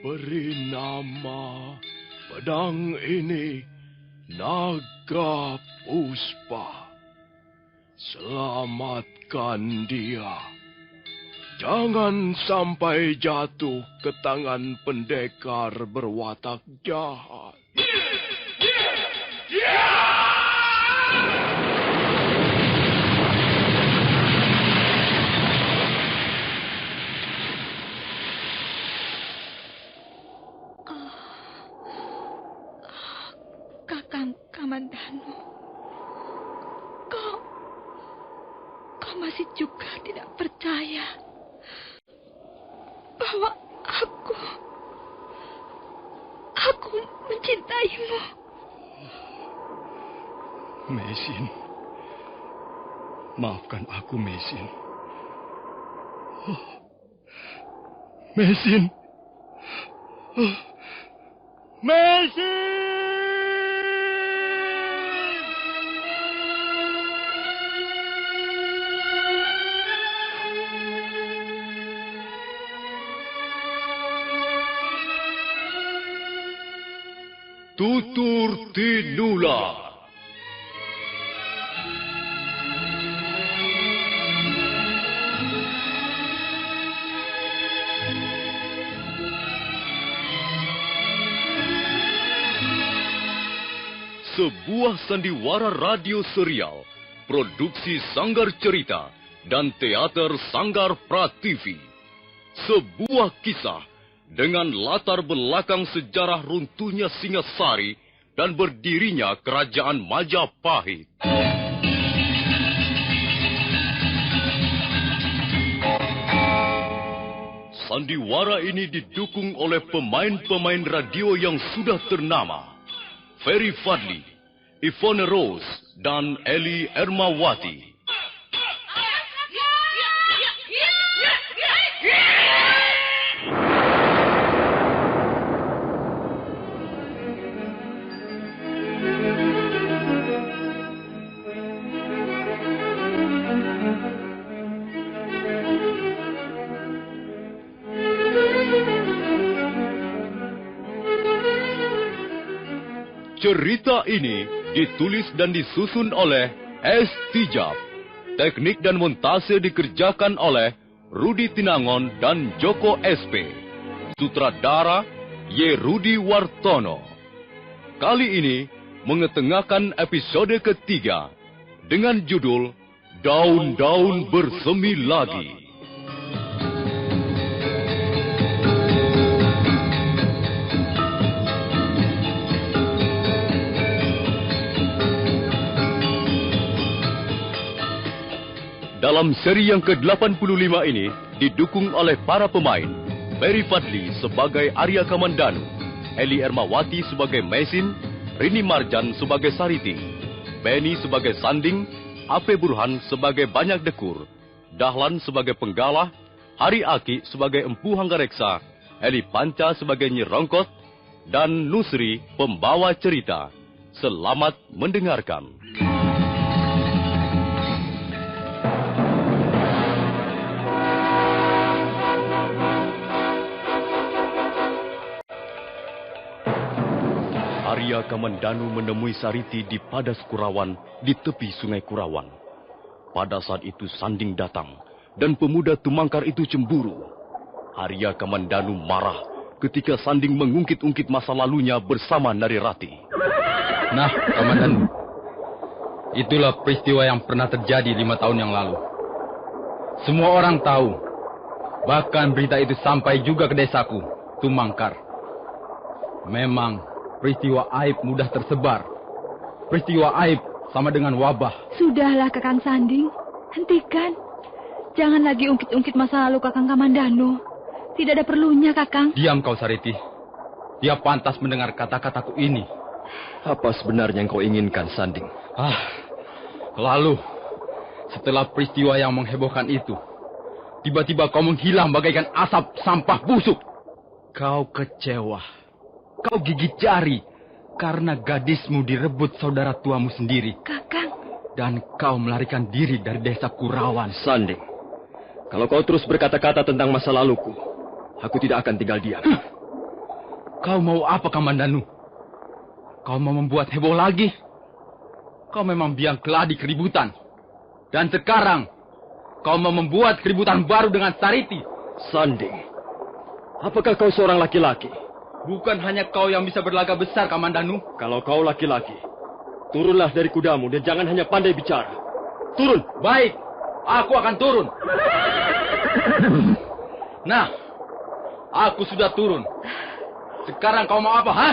Beri nama pedang ini Naga Puspa. Selamatkan dia. Jangan sampai jatuh ke tangan pendekar berwatak jahat. Kakang Kamandanu, kau masih juga tidak percaya bahwa aku mencintaimu. Mesin, maafkan aku, Mesin. Mesin. Mesin! Tutur Tinula. Sebuah sandiwara radio serial, produksi Sanggar Cerita dan teater Sanggar Prativi. Sebuah kisah dengan latar belakang sejarah runtuhnya Singasari dan berdirinya Kerajaan Majapahit. Sandiwara ini didukung oleh pemain-pemain radio yang sudah ternama. Ferry Fadli, Ivone Rose, dan Eli Ermawati. Cerita ini ditulis dan disusun oleh S. Tijab. Teknik dan montase dikerjakan oleh Rudi Tinangon dan Joko SP. Sutradara Y. Rudi Wartono. Kali ini mengetengahkan episode ketiga dengan judul Daun-Daun Bersemi Lagi. Dalam seri yang ke-85 ini didukung oleh para pemain Ferry Fadli sebagai Arya Kamandanu, Eli Ermawati sebagai Mesin, Rini Marjan sebagai Sariti, Benny sebagai Sanding, Ape Burhan sebagai Banyak Dekur, Dahlan sebagai Penggalah, Hari Aki sebagai Empu Hanggareksa, Eli Panca sebagai Nyi Rongkot, dan Nusri pembawa cerita. Selamat mendengarkan. Arya Kamandanu menemui Sariti di Padas Kurawan di tepi Sungai Kurawan. Pada saat itu Sanding datang dan pemuda Tumangkar itu cemburu. Arya Kamandanu marah ketika Sanding mengungkit-ungkit masa lalunya bersama Narirati. Nah, Kamandanu, itulah peristiwa yang pernah terjadi 5 tahun yang lalu. Semua orang tahu, bahkan berita itu sampai juga ke desaku, Tumangkar. Memang peristiwa aib mudah tersebar. Peristiwa aib sama dengan wabah. Sudahlah, Kakang Sanding. Hentikan. Jangan lagi ungkit-ungkit masa lalu Kakang Kamandanu. Tidak ada perlunya, Kakang. Diam kau, Sariti. Dia pantas mendengar kata-kataku ini. Apa sebenarnya yang kau inginkan, Sanding? Lalu, setelah peristiwa yang menghebohkan itu, tiba-tiba kau menghilang bagaikan asap sampah busuk. Kau kecewa. Kau gigit jari karena gadismu direbut saudara tuamu sendiri. Kakang. Dan kau melarikan diri dari desa Kurawan. Sanding, kalau kau terus berkata-kata tentang masa laluku, aku tidak akan tinggal diam. Kau mau apa, Kamandanu? Kau mau membuat heboh lagi? Kau memang biang keladi keributan. Dan sekarang, kau mau membuat keributan baru dengan Sariti. Sanding, apakah kau seorang laki-laki? Bukan hanya kau yang bisa berlagak besar, Kamandanu. Kalau kau laki-laki, turunlah dari kudamu dan jangan hanya pandai bicara. Turun! Baik, aku akan turun. Nah, aku sudah turun. Sekarang kau mau apa, ha?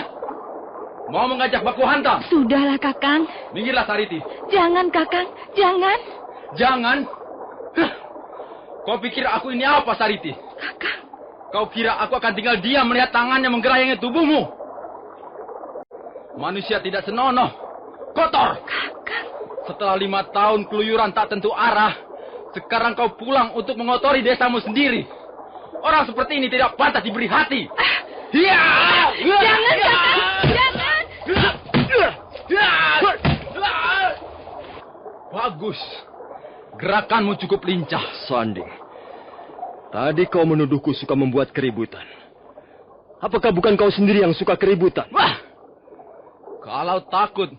Mau mengajak baku hantam? Sudahlah, Kakang. Minggirlah, Sariti. Jangan, Kakang. Jangan. Jangan? Hah. Kau pikir aku ini apa, Sariti? Kakang. Kau kira aku akan tinggal diam melihat tangannya menggerayangi tubuhmu? Manusia tidak senonoh. Kotor. Kakang. Setelah 5 tahun keluyuran tak tentu arah, sekarang kau pulang untuk mengotori desamu sendiri. Orang seperti ini tidak pantas diberi hati. Ya! Jangan, Kakang. Jangan. Bagus. Gerakanmu cukup lincah. Sanding, tadi kau menuduhku suka membuat keributan. Apakah bukan kau sendiri yang suka keributan? Wah! Kalau takut,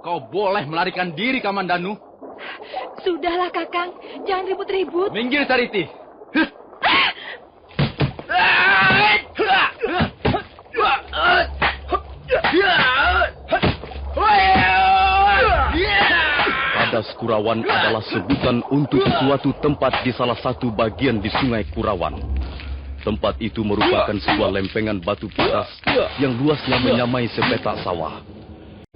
kau boleh melarikan diri, Kamandanu. Sudahlah, Kakang. Jangan ribut-ribut. Minggir, Sariti. Kadas Kurawan adalah sebutan untuk suatu tempat di salah satu bagian di Sungai Kurawan. Tempat itu merupakan sebuah lempengan batu padas yang luasnya menyamai sepetak sawah.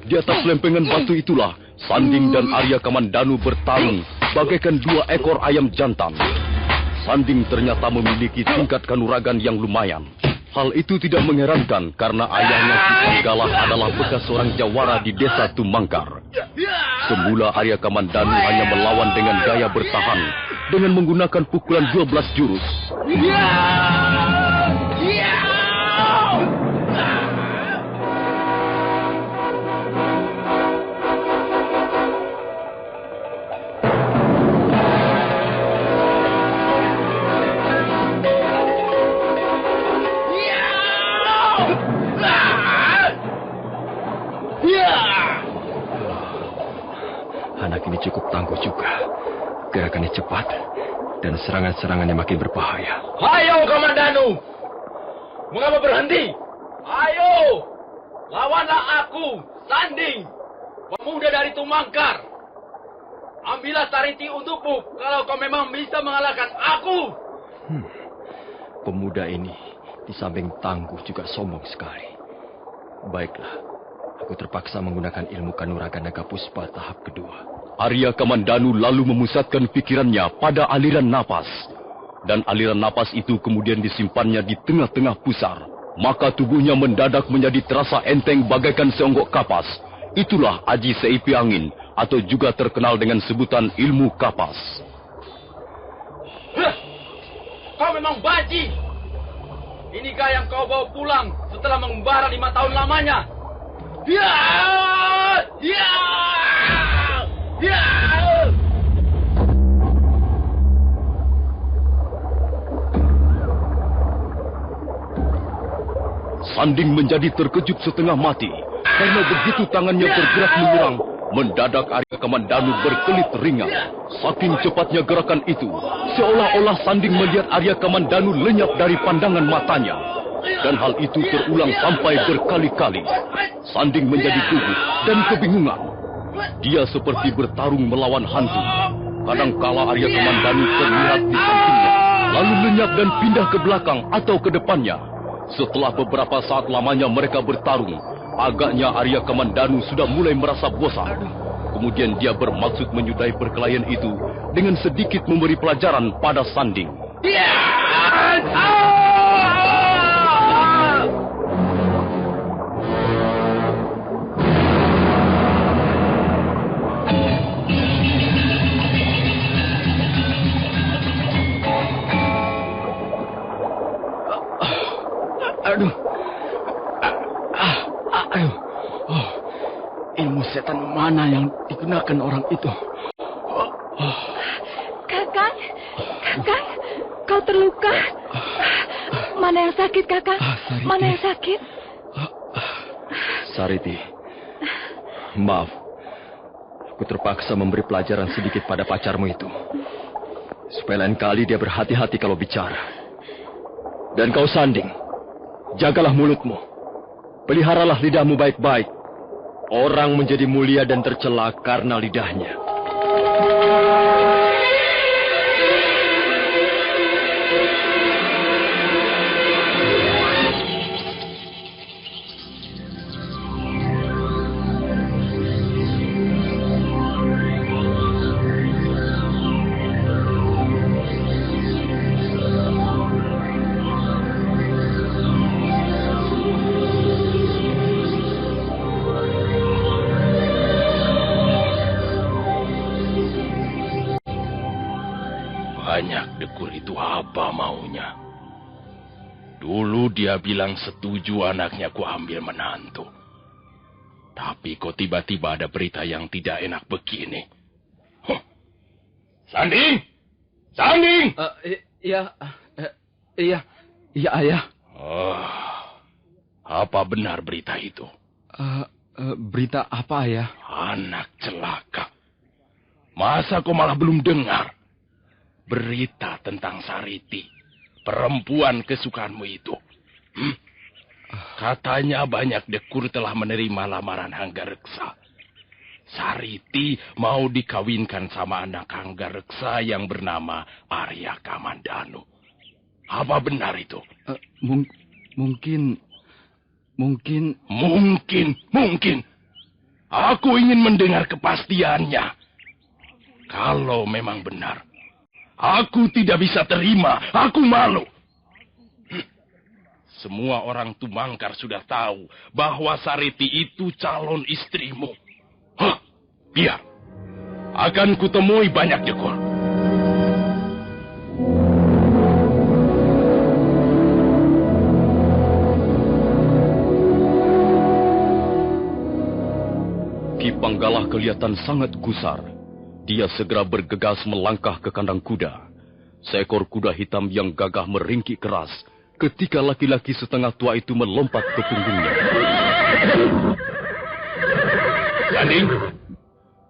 Di atas lempengan batu itulah Sanding dan Arya Kamandanu bertarung bagaikan 2 ekor ayam jantan. Sanding ternyata memiliki tingkat kanuragan yang lumayan. Hal itu tidak mengherankan karena ayahnya Ki Panggalah adalah bekas seorang jawara di desa Tumangkar. Semula Arya Kamandanu hanya melawan dengan gaya bertahan dengan menggunakan pukulan 12 jurus. Anak ini cukup tangguh juga. Gerakannya cepat dan serangan-serangannya makin berbahaya. Ayo, Kamandanu! Mengapa berhenti? Ayo! Lawanlah aku, Sanding, pemuda dari Tumangkar. Ambillah Sariti untukmu kalau kau memang bisa mengalahkan aku. Pemuda ini di samping tangguh juga sombong sekali. Baiklah, aku terpaksa menggunakan ilmu kanuragan naga puspa tahap kedua. Arya Kamandanu lalu memusatkan pikirannya pada aliran napas. Dan aliran napas itu kemudian disimpannya di tengah-tengah pusar. Maka tubuhnya mendadak menjadi terasa enteng bagaikan seonggok kapas. Itulah Aji Seipi Angin, atau juga terkenal dengan sebutan ilmu kapas. Kau memang baji. Inikah yang kau bawa pulang setelah mengembara 5 tahun lamanya? Ya! Ya! Ya! Sanding menjadi terkejut setengah mati karena begitu tangannya bergerak menyerang, mendadak Arya Kamandanu berkelit ringan. Saking cepatnya gerakan itu, seolah-olah Sanding melihat Arya Kamandanu lenyap dari pandangan matanya. Dan hal itu terulang sampai berkali-kali. Sanding menjadi gugup dan kebingungan. Dia seperti bertarung melawan hantu. Kadangkala Arya Kamandanu terlihat di sampingnya, lalu lenyap dan pindah ke belakang atau ke depannya. Setelah beberapa saat lamanya mereka bertarung, agaknya Arya Kamandanu sudah mulai merasa bosan. Kemudian dia bermaksud menyudahi perkelahian itu dengan sedikit memberi pelajaran pada Sanding. Aduh. Aduh. Oh, ilmu setan mana yang digunakan orang itu? Kakang, kau terluka. Mana yang sakit, Kakang? Mana yang sakit? Sariti, maaf. Aku terpaksa memberi pelajaran sedikit pada pacarmu itu. Supaya lain kali dia berhati-hati kalau bicara. Dan kau Sanding, jagalah mulutmu. Peliharalah lidahmu baik-baik. Orang menjadi mulia dan tercela karena lidahnya. Banyak Dekur itu apa maunya? Dulu dia bilang setuju anaknya ku ambil menantu. Tapi kok tiba-tiba ada berita yang tidak enak begini? Huh. Sanding! Sanding! Iya, Ayah. Oh, apa benar berita itu? Berita apa, Ayah? Anak celaka. Masa kau malah belum dengar? Berita tentang Sariti, perempuan kesukaanmu itu. Katanya banyak Dekur telah menerima lamaran Hanggareksa. Sariti mau dikawinkan sama anak Hanggareksa yang bernama Arya Kamandanu. Apa benar itu? Mungkin. Mungkin. Aku ingin mendengar kepastiannya. Kalau memang benar, aku tidak bisa terima. Aku malu. Semua orang Tumangkar sudah tahu bahwa Sariti itu calon istrimu. Hah, biar. Akan kutemui banyak Dekur. Ki Panggala kelihatan sangat gusar. Dia segera bergegas melangkah ke kandang kuda. Seekor kuda hitam yang gagah meringkik keras ketika laki-laki setengah tua itu melompat ke punggungnya. Sanding,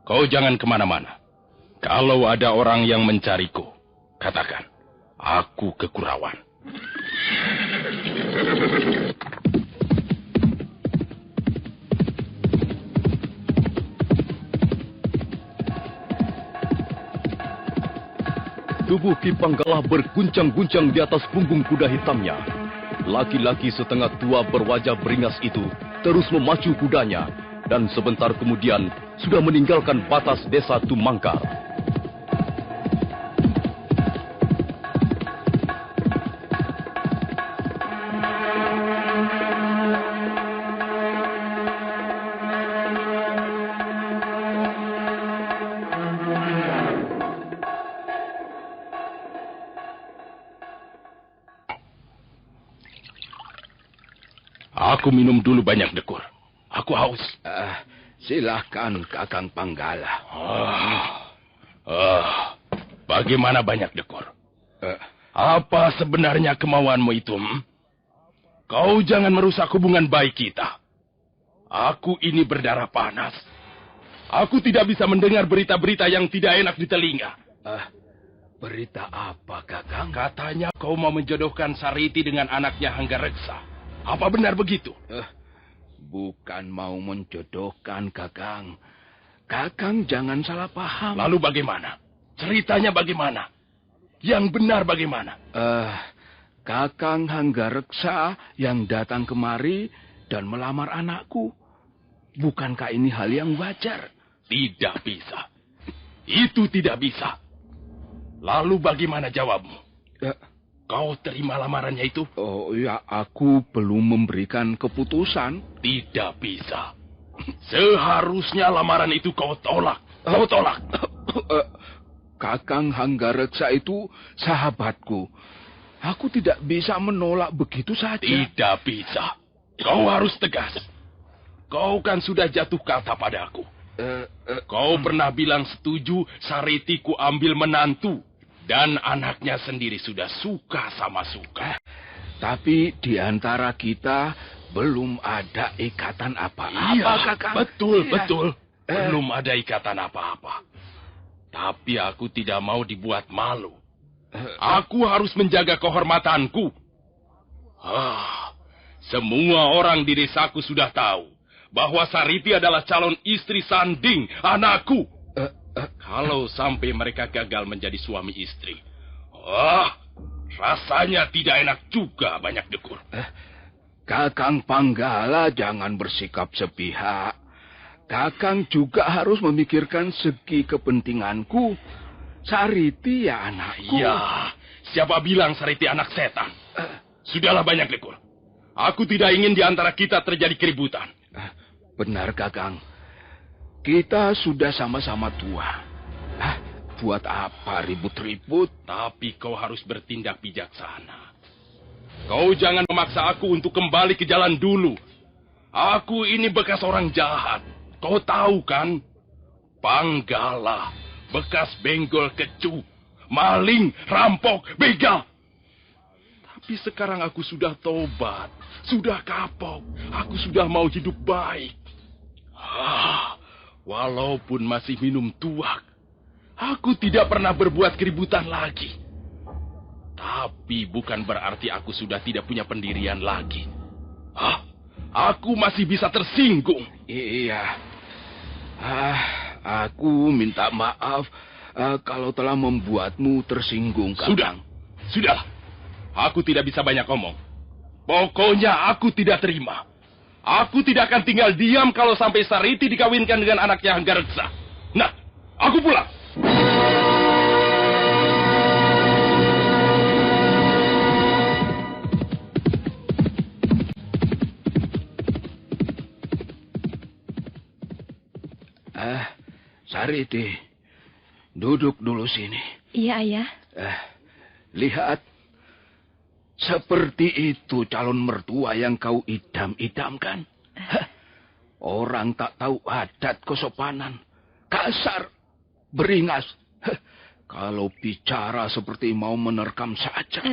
kau jangan kemana-mana. Kalau ada orang yang mencariku, katakan, aku ke Kurawan. Tubuh Ki Panggala berguncang-guncang di atas punggung kuda hitamnya. Laki-laki setengah tua berwajah beringas itu terus memacu kudanya dan sebentar kemudian sudah meninggalkan batas desa Tumangkar. Aku minum dulu banyak Dekur. Aku haus. Silahkan Kakang Panggala. Bagaimana banyak Dekur? Apa sebenarnya kemauanmu itu? Kau jangan merusak hubungan baik kita. Aku ini berdarah panas. Aku tidak bisa mendengar berita-berita yang tidak enak di telinga. Berita apa, Kakang? Katanya kau mau menjodohkan Sariti dengan anaknya Hanggareksa. Apa benar begitu? Bukan mau menjodohkan, Kakang. Kakang jangan salah paham. Lalu bagaimana? Ceritanya bagaimana? Yang benar bagaimana? Kakang Hanggareksa yang datang kemari dan melamar anakku. Bukankah ini hal yang wajar? Tidak bisa. Itu tidak bisa. Lalu bagaimana jawabmu? Kau terima lamarannya itu? Oh ya, aku belum memberikan keputusan. Tidak bisa. Seharusnya lamaran itu kau tolak. Kau tolak. Kakang Hanggareksa itu sahabatku. Aku tidak bisa menolak begitu saja. Tidak bisa. Kau harus tegas. Kau kan sudah jatuh kata padaku. Kau pernah bilang setuju Sariti ku ambil menantu. Dan anaknya sendiri sudah suka sama suka. Tapi di antara kita belum ada ikatan apa-apa, Iya, Kakang. betul, Iya. betul. Belum ada ikatan apa-apa. Tapi aku tidak mau dibuat malu. Aku harus menjaga kehormatanku. Semua orang di desaku sudah tahu bahwa Sariti adalah calon istri Sanding, anakku. Kalau sampai mereka gagal menjadi suami istri, rasanya tidak enak juga, Banyak Dekur. Kakang Panggala jangan bersikap sepihak. Kakang juga harus memikirkan segi kepentinganku. Sariti ya anakku. Ya, siapa bilang Sariti anak setan? Sudahlah, Banyak Dekur. Aku tidak ingin di antara kita terjadi keributan. Benar, Kakang. Kita sudah sama-sama tua. Buat apa ribut-ribut? Tapi kau harus bertindak bijaksana. Kau jangan memaksa aku untuk kembali ke jalan dulu. Aku ini bekas orang jahat. Kau tahu kan? Panggala, bekas benggol kecu, maling, rampok, begal. Tapi sekarang aku sudah tobat, sudah kapok. Aku sudah mau hidup baik. Walaupun masih minum tuak, aku tidak pernah berbuat keributan lagi. Tapi bukan berarti aku sudah tidak punya pendirian lagi. Aku masih bisa tersinggung. Iya. Aku minta maaf kalau telah membuatmu tersinggung, Kakang. Sudah. Aku tidak bisa banyak omong. Pokoknya aku tidak terima. Aku tidak akan tinggal diam kalau sampai Sariti dikawinkan dengan anaknya Hanggareksa. Nah, aku pulang. Sariti, duduk dulu sini. Iya, Ayah. Lihat, seperti itu calon mertua yang kau idam-idamkan. Orang tak tahu adat kesopanan, kasar, beringas. Kalau bicara seperti mau menerkam saja.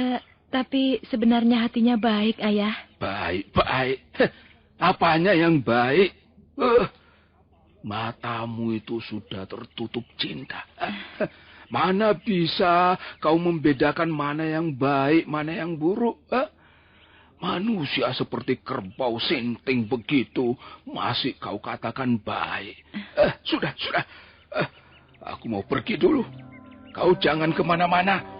Tapi sebenarnya hatinya baik, Ayah. Baik. Apanya yang baik? Matamu itu sudah tertutup cinta. Mana bisa kau membedakan mana yang baik, mana yang buruk? Manusia seperti kerbau sinting begitu, masih kau katakan baik. Sudah. Aku mau pergi dulu. Kau jangan kemana-mana.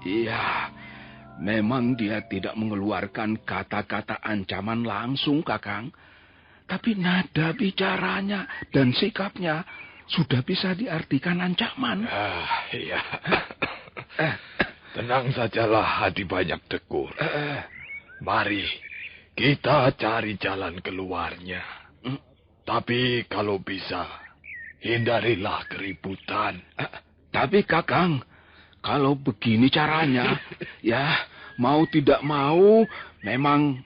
Iya, memang dia tidak mengeluarkan kata-kata ancaman langsung, Kakang. Tapi nada bicaranya dan sikapnya sudah bisa diartikan ancaman. Iya. Tenang sajalah, Hadi Banyak Dekur. Mari, kita cari jalan keluarnya. Tapi kalau bisa, hindarilah keributan. Tapi Kakang, kalau begini caranya, ya mau tidak mau memang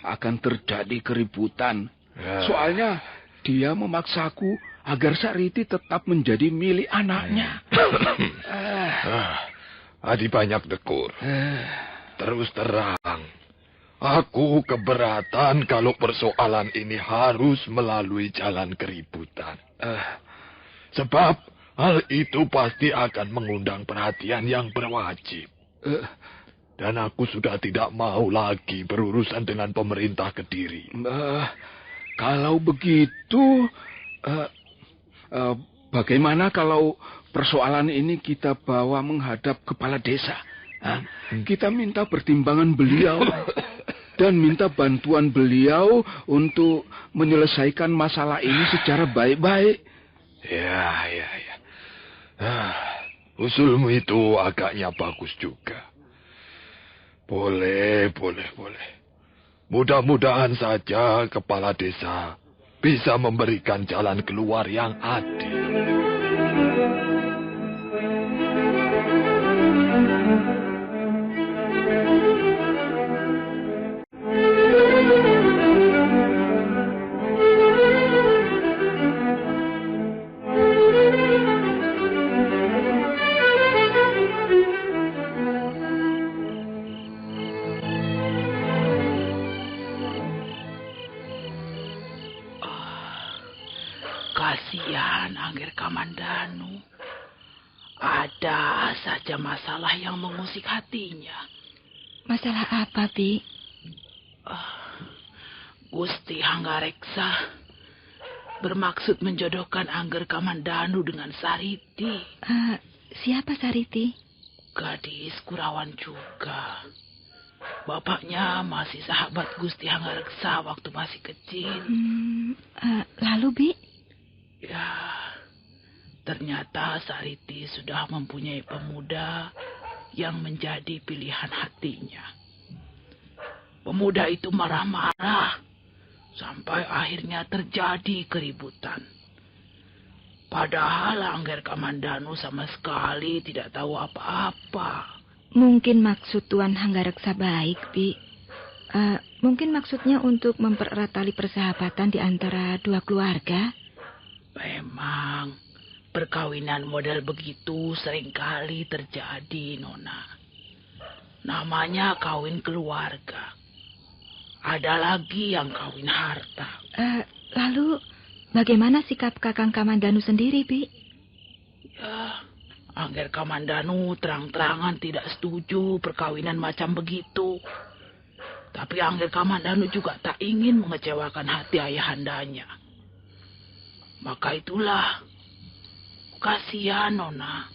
akan terjadi keributan. Soalnya dia memaksaku agar Sariti tetap menjadi milik anaknya. Hadi Banyak Dekur, terus terang, aku keberatan kalau persoalan ini harus melalui jalan keributan. Sebab hal itu pasti akan mengundang perhatian yang berwajib. Dan aku sudah tidak mau lagi berurusan dengan pemerintah Kediri. Kalau begitu, bagaimana kalau persoalan ini kita bawa menghadap kepala desa? Kita minta pertimbangan beliau dan minta bantuan beliau untuk menyelesaikan masalah ini secara baik-baik. Ya. Usulmu itu agaknya bagus juga. Boleh. Mudah-mudahan saja kepala desa bisa memberikan jalan keluar yang adil. ada saja masalah yang mengusik hatinya. Masalah apa, Bi? Gusti Hanggareksa bermaksud menjodohkan Angger Kamandanu dengan Sariti. Siapa Sariti? Gadis Kurawan juga. Bapaknya masih sahabat Gusti Hanggareksa waktu masih kecil. Lalu, Bi? Ya, ternyata Sariti sudah mempunyai pemuda yang menjadi pilihan hatinya. Pemuda itu marah-marah sampai akhirnya terjadi keributan. Padahal Angger Kamandanu sama sekali tidak tahu apa-apa. Mungkin maksud Tuan Hanggareksa baik, Bi. Mungkin maksudnya untuk mempererat tali persahabatan di antara dua keluarga. Memang, perkawinan model begitu seringkali terjadi, Nona. Namanya kawin keluarga. Ada lagi yang kawin harta. Lalu, bagaimana sikap Kakang Kamandanu sendiri, Bi? Ya, Angger Kamandanu terang-terangan tidak setuju perkawinan macam begitu. Tapi Angger Kamandanu juga tak ingin mengecewakan hati ayahandanya. Maka itulah, kasihan Nona.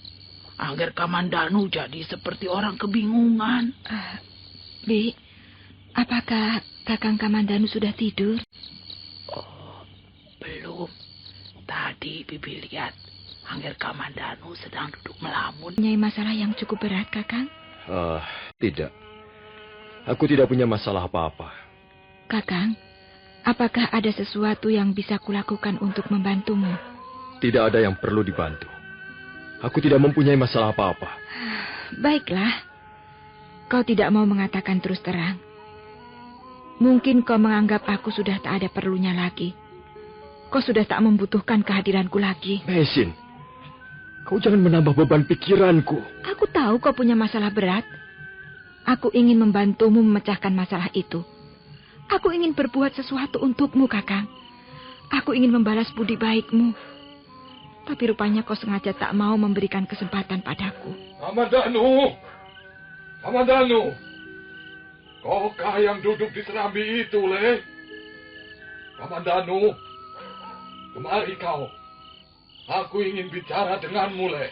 Angger Kamandanu jadi seperti orang kebingungan. Bi, apakah Kakang Kamandanu sudah tidur? Oh, belum. Tadi Bibi lihat Angger Kamandanu sedang duduk melamun. Punya masalah yang cukup berat, Kakang? Tidak. Aku tidak punya masalah apa-apa. Kakang, apakah ada sesuatu yang bisa kulakukan untuk membantumu? Tidak ada yang perlu dibantu. Aku tidak mempunyai masalah apa-apa. Baiklah. Kau tidak mau mengatakan terus terang. Mungkin kau menganggap aku sudah tak ada perlunya lagi. Kau sudah tak membutuhkan kehadiranku lagi. Mesin, kau jangan menambah beban pikiranku. Aku tahu kau punya masalah berat. Aku ingin membantumu memecahkan masalah itu. Aku ingin berbuat sesuatu untukmu, Kakang. Aku ingin membalas budi baikmu. Tapi rupanya kau sengaja tak mau memberikan kesempatan padaku. Kamandanu! Kamandanu! Kaukah yang duduk di serambi itu, Le? Kamandanu! Kemari kau. Aku ingin bicara denganmu, Le.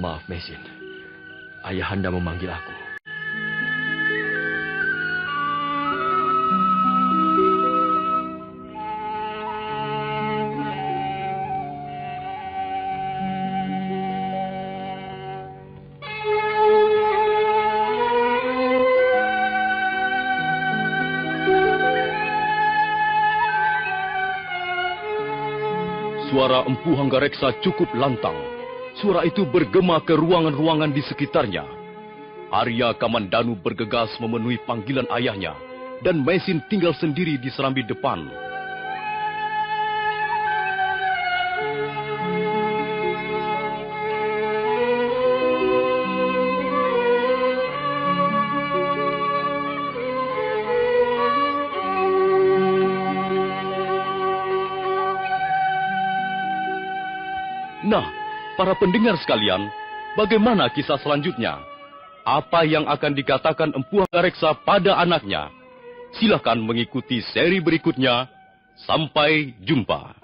Maaf, Mesin. Ayahanda memanggil aku. Suara Empu Hanggareksa cukup lantang. Suara itu bergema ke ruangan-ruangan di sekitarnya. Arya Kamandanu bergegas memenuhi panggilan ayahnya, dan Mesin tinggal sendiri di serambi depan. Nah, para pendengar sekalian, bagaimana kisah selanjutnya? Apa yang akan dikatakan Empu Hanggareksa pada anaknya? Silakan mengikuti seri berikutnya. Sampai jumpa.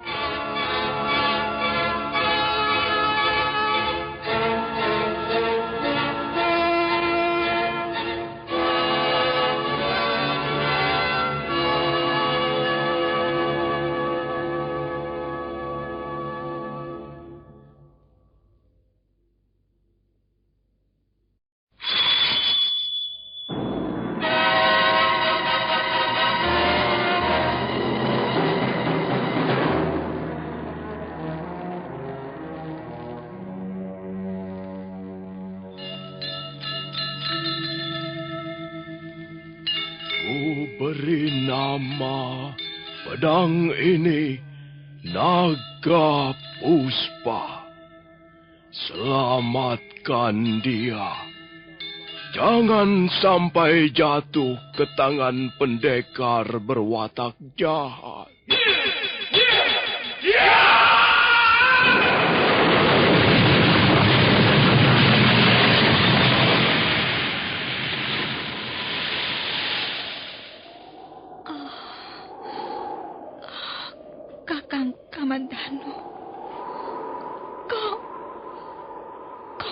Beri nama pedang ini Naga Puspa. Selamatkan dia. Jangan sampai jatuh ke tangan pendekar berwatak jahat.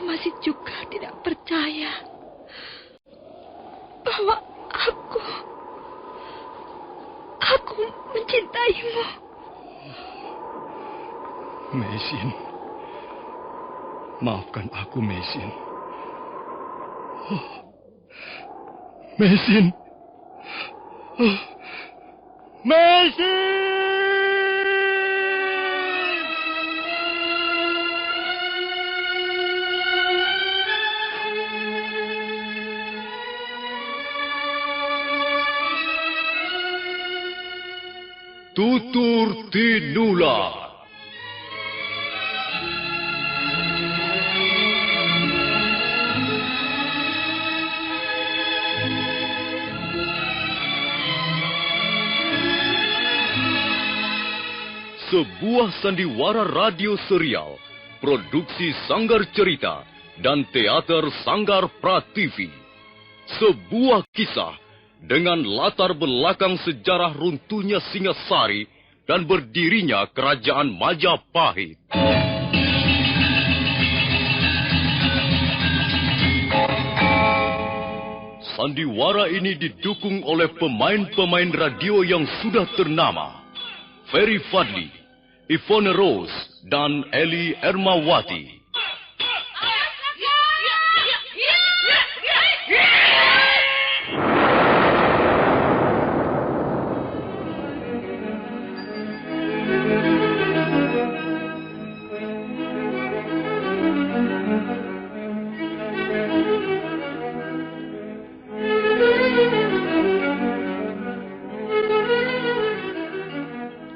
kau masih juga tidak percaya bahwa aku mencintaimu. Mesin, maafkan aku, Mesin. Mesin. Mesin! Tutur Tinula. Sebuah sandiwara radio serial, produksi Sanggar Cerita dan Teater Sanggar Prativi. Sebuah kisah dengan latar belakang sejarah runtuhnya Singasari dan berdirinya Kerajaan Majapahit. Sandiwara ini didukung oleh pemain-pemain radio yang sudah ternama. Ferry Fadli, Yvonne Rose, dan Eli Ermawati.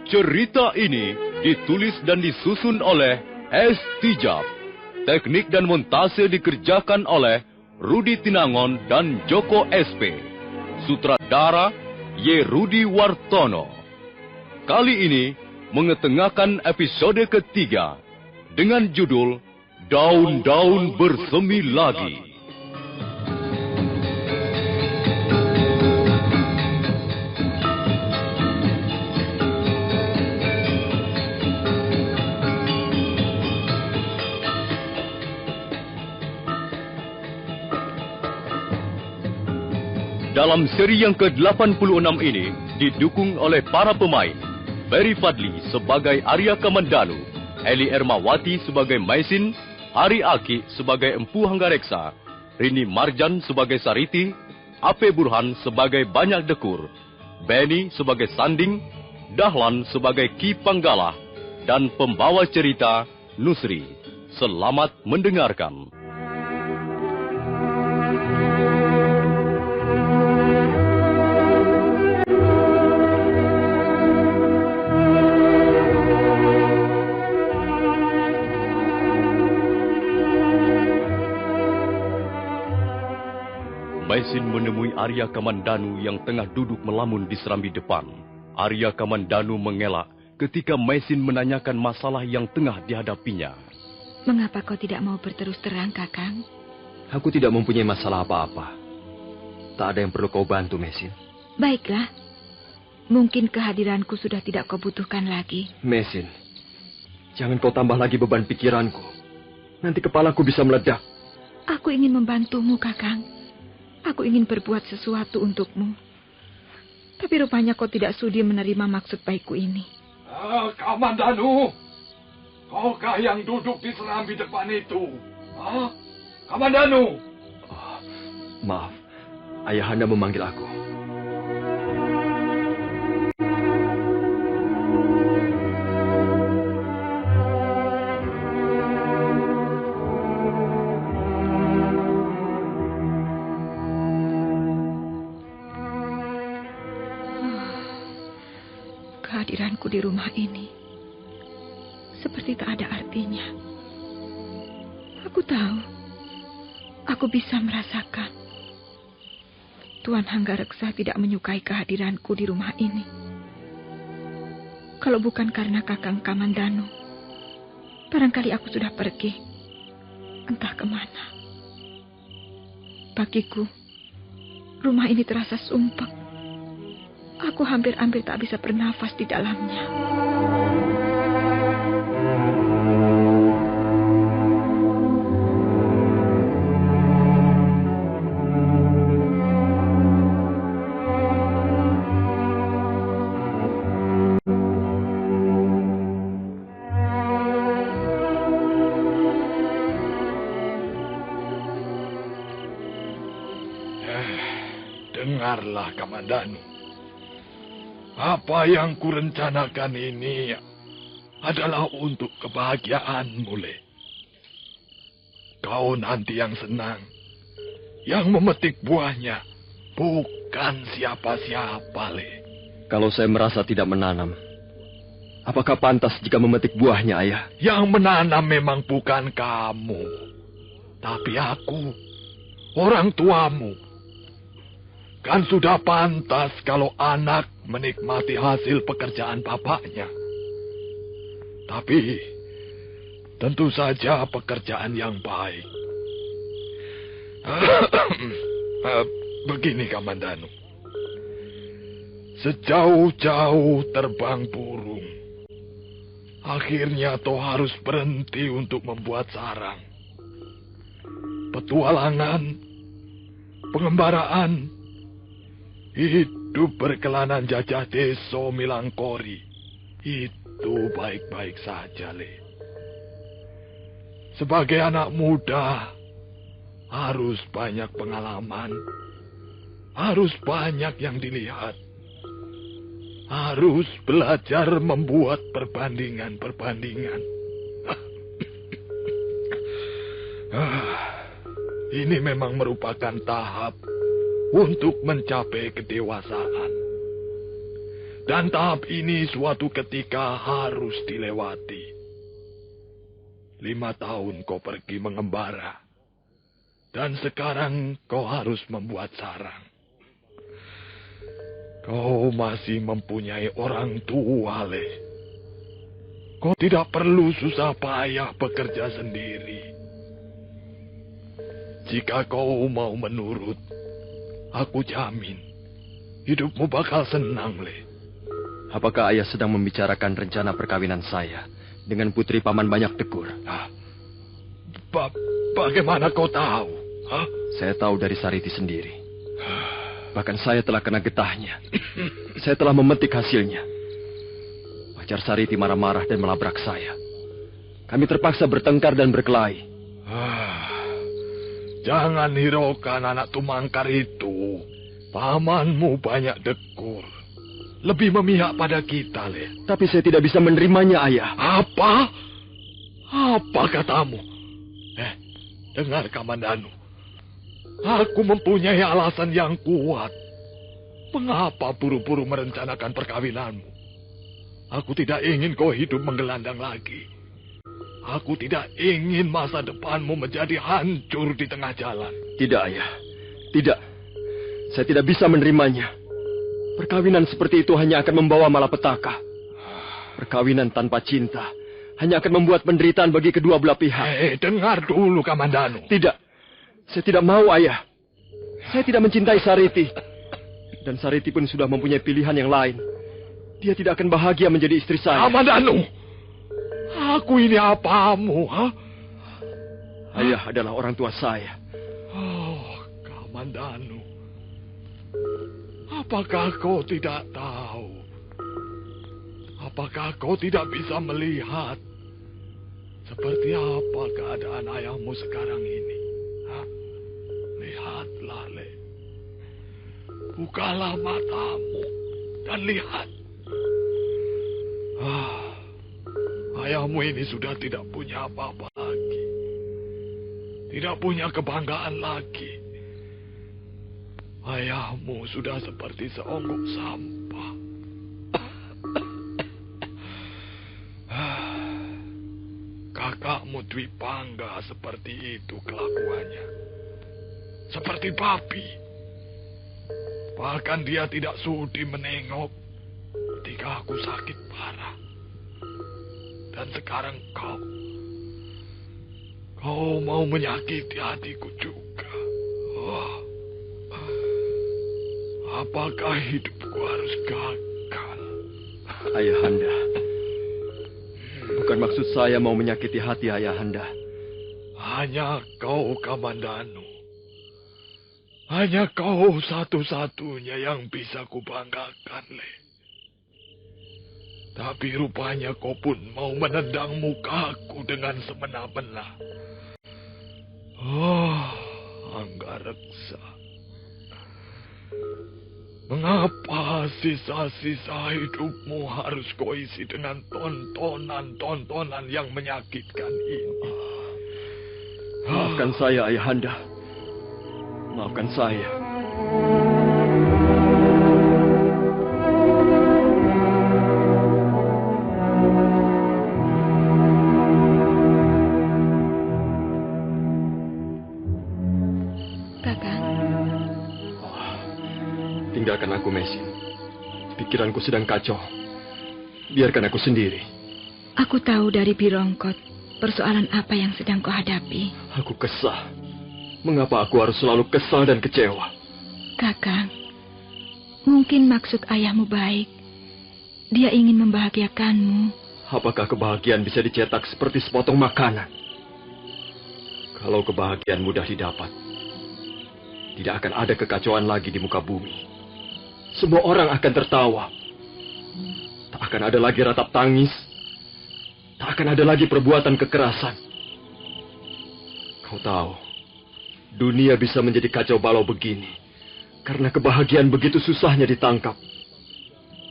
Cerita ini ditulis dan disusun oleh S. Tijab. Teknik dan montase dikerjakan oleh Rudi Tinangon dan Joko SP. Sutradara Y. Rudi Wartono. Kali ini mengetengahkan episode ketiga dengan judul Daun-Daun Bersemi Lagi. Dalam seri yang ke-86 ini didukung oleh para pemain. Ferry Fadli sebagai Arya Kamandanu, Eli Ermawati sebagai Maisin, Hari Aki sebagai Empu Hanggareksa, Rini Marjan sebagai Sariti, Ape Burhan sebagai Banyak Dekur, Benny sebagai Sanding, Dahlan sebagai Ki Panggalah, dan pembawa cerita Nusri. Selamat mendengarkan. Maisin menemui Arya Kamandanu yang tengah duduk melamun di serambi depan. Arya Kamandanu mengelak ketika Maisin menanyakan masalah yang tengah dihadapinya. Mengapa kau tidak mau berterus terang, Kakang? Aku tidak mempunyai masalah apa-apa. Tak ada yang perlu kau bantu, Maisin. Baiklah. Mungkin kehadiranku sudah tidak kau butuhkan lagi. Maisin, jangan kau tambah lagi beban pikiranku. Nanti kepalaku bisa meledak. Aku ingin membantumu, Kakang. Aku ingin berbuat sesuatu untukmu. Tapi rupanya kau tidak sudi menerima maksud baikku ini. Kamandanu, kaukah yang duduk di serambi depan itu? Kamandanu. Oh, maaf, ayahanda memanggil aku. Kehadiranku di rumah ini seperti tak ada artinya. Aku tahu, aku bisa merasakan. Tuan Hanggareksa tidak menyukai kehadiranku di rumah ini. Kalau bukan karena Kakang Kamandanu, barangkali aku sudah pergi, entah kemana. Bagiku, rumah ini terasa sumpek. Aku hampir-hampir tak bisa bernafas di dalamnya. dengarlah, Kamandanu. Apa yang kurencanakan ini adalah untuk kebahagiaanmu, Le. Kau nanti yang senang. Yang memetik buahnya bukan siapa-siapa, Le. Kalau saya merasa tidak menanam, apakah pantas jika memetik buahnya, Ayah? Yang menanam memang bukan kamu, tapi aku, orang tuamu. Kan sudah pantas kalau anak menikmati hasil pekerjaan bapaknya. Tapi, tentu saja pekerjaan yang baik. Begini, Kamandanu. Sejauh-jauh terbang burung. Akhirnya toh harus berhenti untuk membuat sarang. Petualangan, pengembaraan, hidup berkelanan jajah deso Milangkori. Itu baik-baik saja, Le. Sebagai anak muda, harus banyak pengalaman. Harus banyak yang dilihat. Harus belajar membuat perbandingan-perbandingan. Ini memang merupakan tahap untuk mencapai kedewasaan. Dan tahap ini suatu ketika harus dilewati. 5 tahun kau pergi mengembara. Dan sekarang kau harus membuat sarang. Kau masih mempunyai orang tua, Le. Kau tidak perlu susah payah bekerja sendiri. Jika kau mau menurut, aku jamin, hidupmu bakal senang, Le. Apakah Ayah sedang membicarakan rencana perkawinan saya dengan putri Paman Banyak Dekur? Bagaimana kau tahu? Hah? Saya tahu dari Sariti sendiri. Bahkan saya telah kena getahnya. Saya telah memetik hasilnya. Pacar Sariti marah-marah dan melabrak saya. Kami terpaksa bertengkar dan berkelahi. Jangan hiraukan anak tumangkar itu. Pamanmu Banyak Dekur. Lebih memihak pada kita, Le. Tapi saya tidak bisa menerimanya, Ayah. Apa? Apa katamu? Dengar, Kamandanu. Aku mempunyai alasan yang kuat. Mengapa buru-buru merencanakan perkawinanmu? Aku tidak ingin kau hidup menggelandang lagi. Aku tidak ingin masa depanmu menjadi hancur di tengah jalan. Tidak, Ayah. Tidak. Saya tidak bisa menerimanya. Perkawinan seperti itu hanya akan membawa malapetaka. Perkawinan tanpa cinta hanya akan membuat penderitaan bagi kedua belah pihak. Dengar dulu, Kamandanu. Tidak. Saya tidak mau, Ayah. Saya tidak mencintai Sariti. Dan Sariti pun sudah mempunyai pilihan yang lain. Dia tidak akan bahagia menjadi istri saya. Kamandanu! Aku ini apamu, ha? Ayah adalah orang tua saya. Kamandanu. Apakah kau tidak tahu? Apakah kau tidak bisa melihat seperti apa keadaan ayahmu sekarang ini? Lihatlah, Le. Bukalah matamu dan lihat. Ayahmu ini sudah tidak punya apa-apa lagi. Tidak punya kebanggaan lagi. Ayahmu sudah seperti seonggok sampah. Kakakmu Dwi Pangga seperti itu kelakuannya. Seperti babi. Bahkan dia tidak sudi menengok ketika aku sakit parah. Dan sekarang kau mau menyakiti hatiku juga. Apakah hidupku harus gagal? Ayahanda, bukan maksud saya mau menyakiti hati Ayahanda. Hanya kau, Kamandanu. Hanya kau satu-satunya yang bisa kubanggakan, Le. Tapi rupanya kau pun mau menendang mukaku dengan semena-mena. Anggareksa. Mengapa sisa-sisa hidupmu harus kau isi dengan tontonan-tontonan yang menyakitkan ini? Maafkan saya, Ayahanda. Maafkan saya. Tinggalkan aku, Mesin. Pikiranku sedang kacau. Biarkan aku sendiri. Aku tahu dari Birongkot persoalan apa yang sedang kau hadapi. Aku kesal. Mengapa aku harus selalu kesal dan kecewa? Kakang, mungkin maksud ayahmu baik. Dia ingin membahagiakanmu. Apakah kebahagiaan bisa dicetak seperti sepotong makanan? Kalau kebahagiaan mudah didapat, tidak akan ada kekacauan lagi di muka bumi. Semua orang akan tertawa. Tak akan ada lagi ratap tangis. Tak akan ada lagi perbuatan kekerasan. Kau tahu, dunia bisa menjadi kacau balau begini karena kebahagiaan begitu susahnya ditangkap.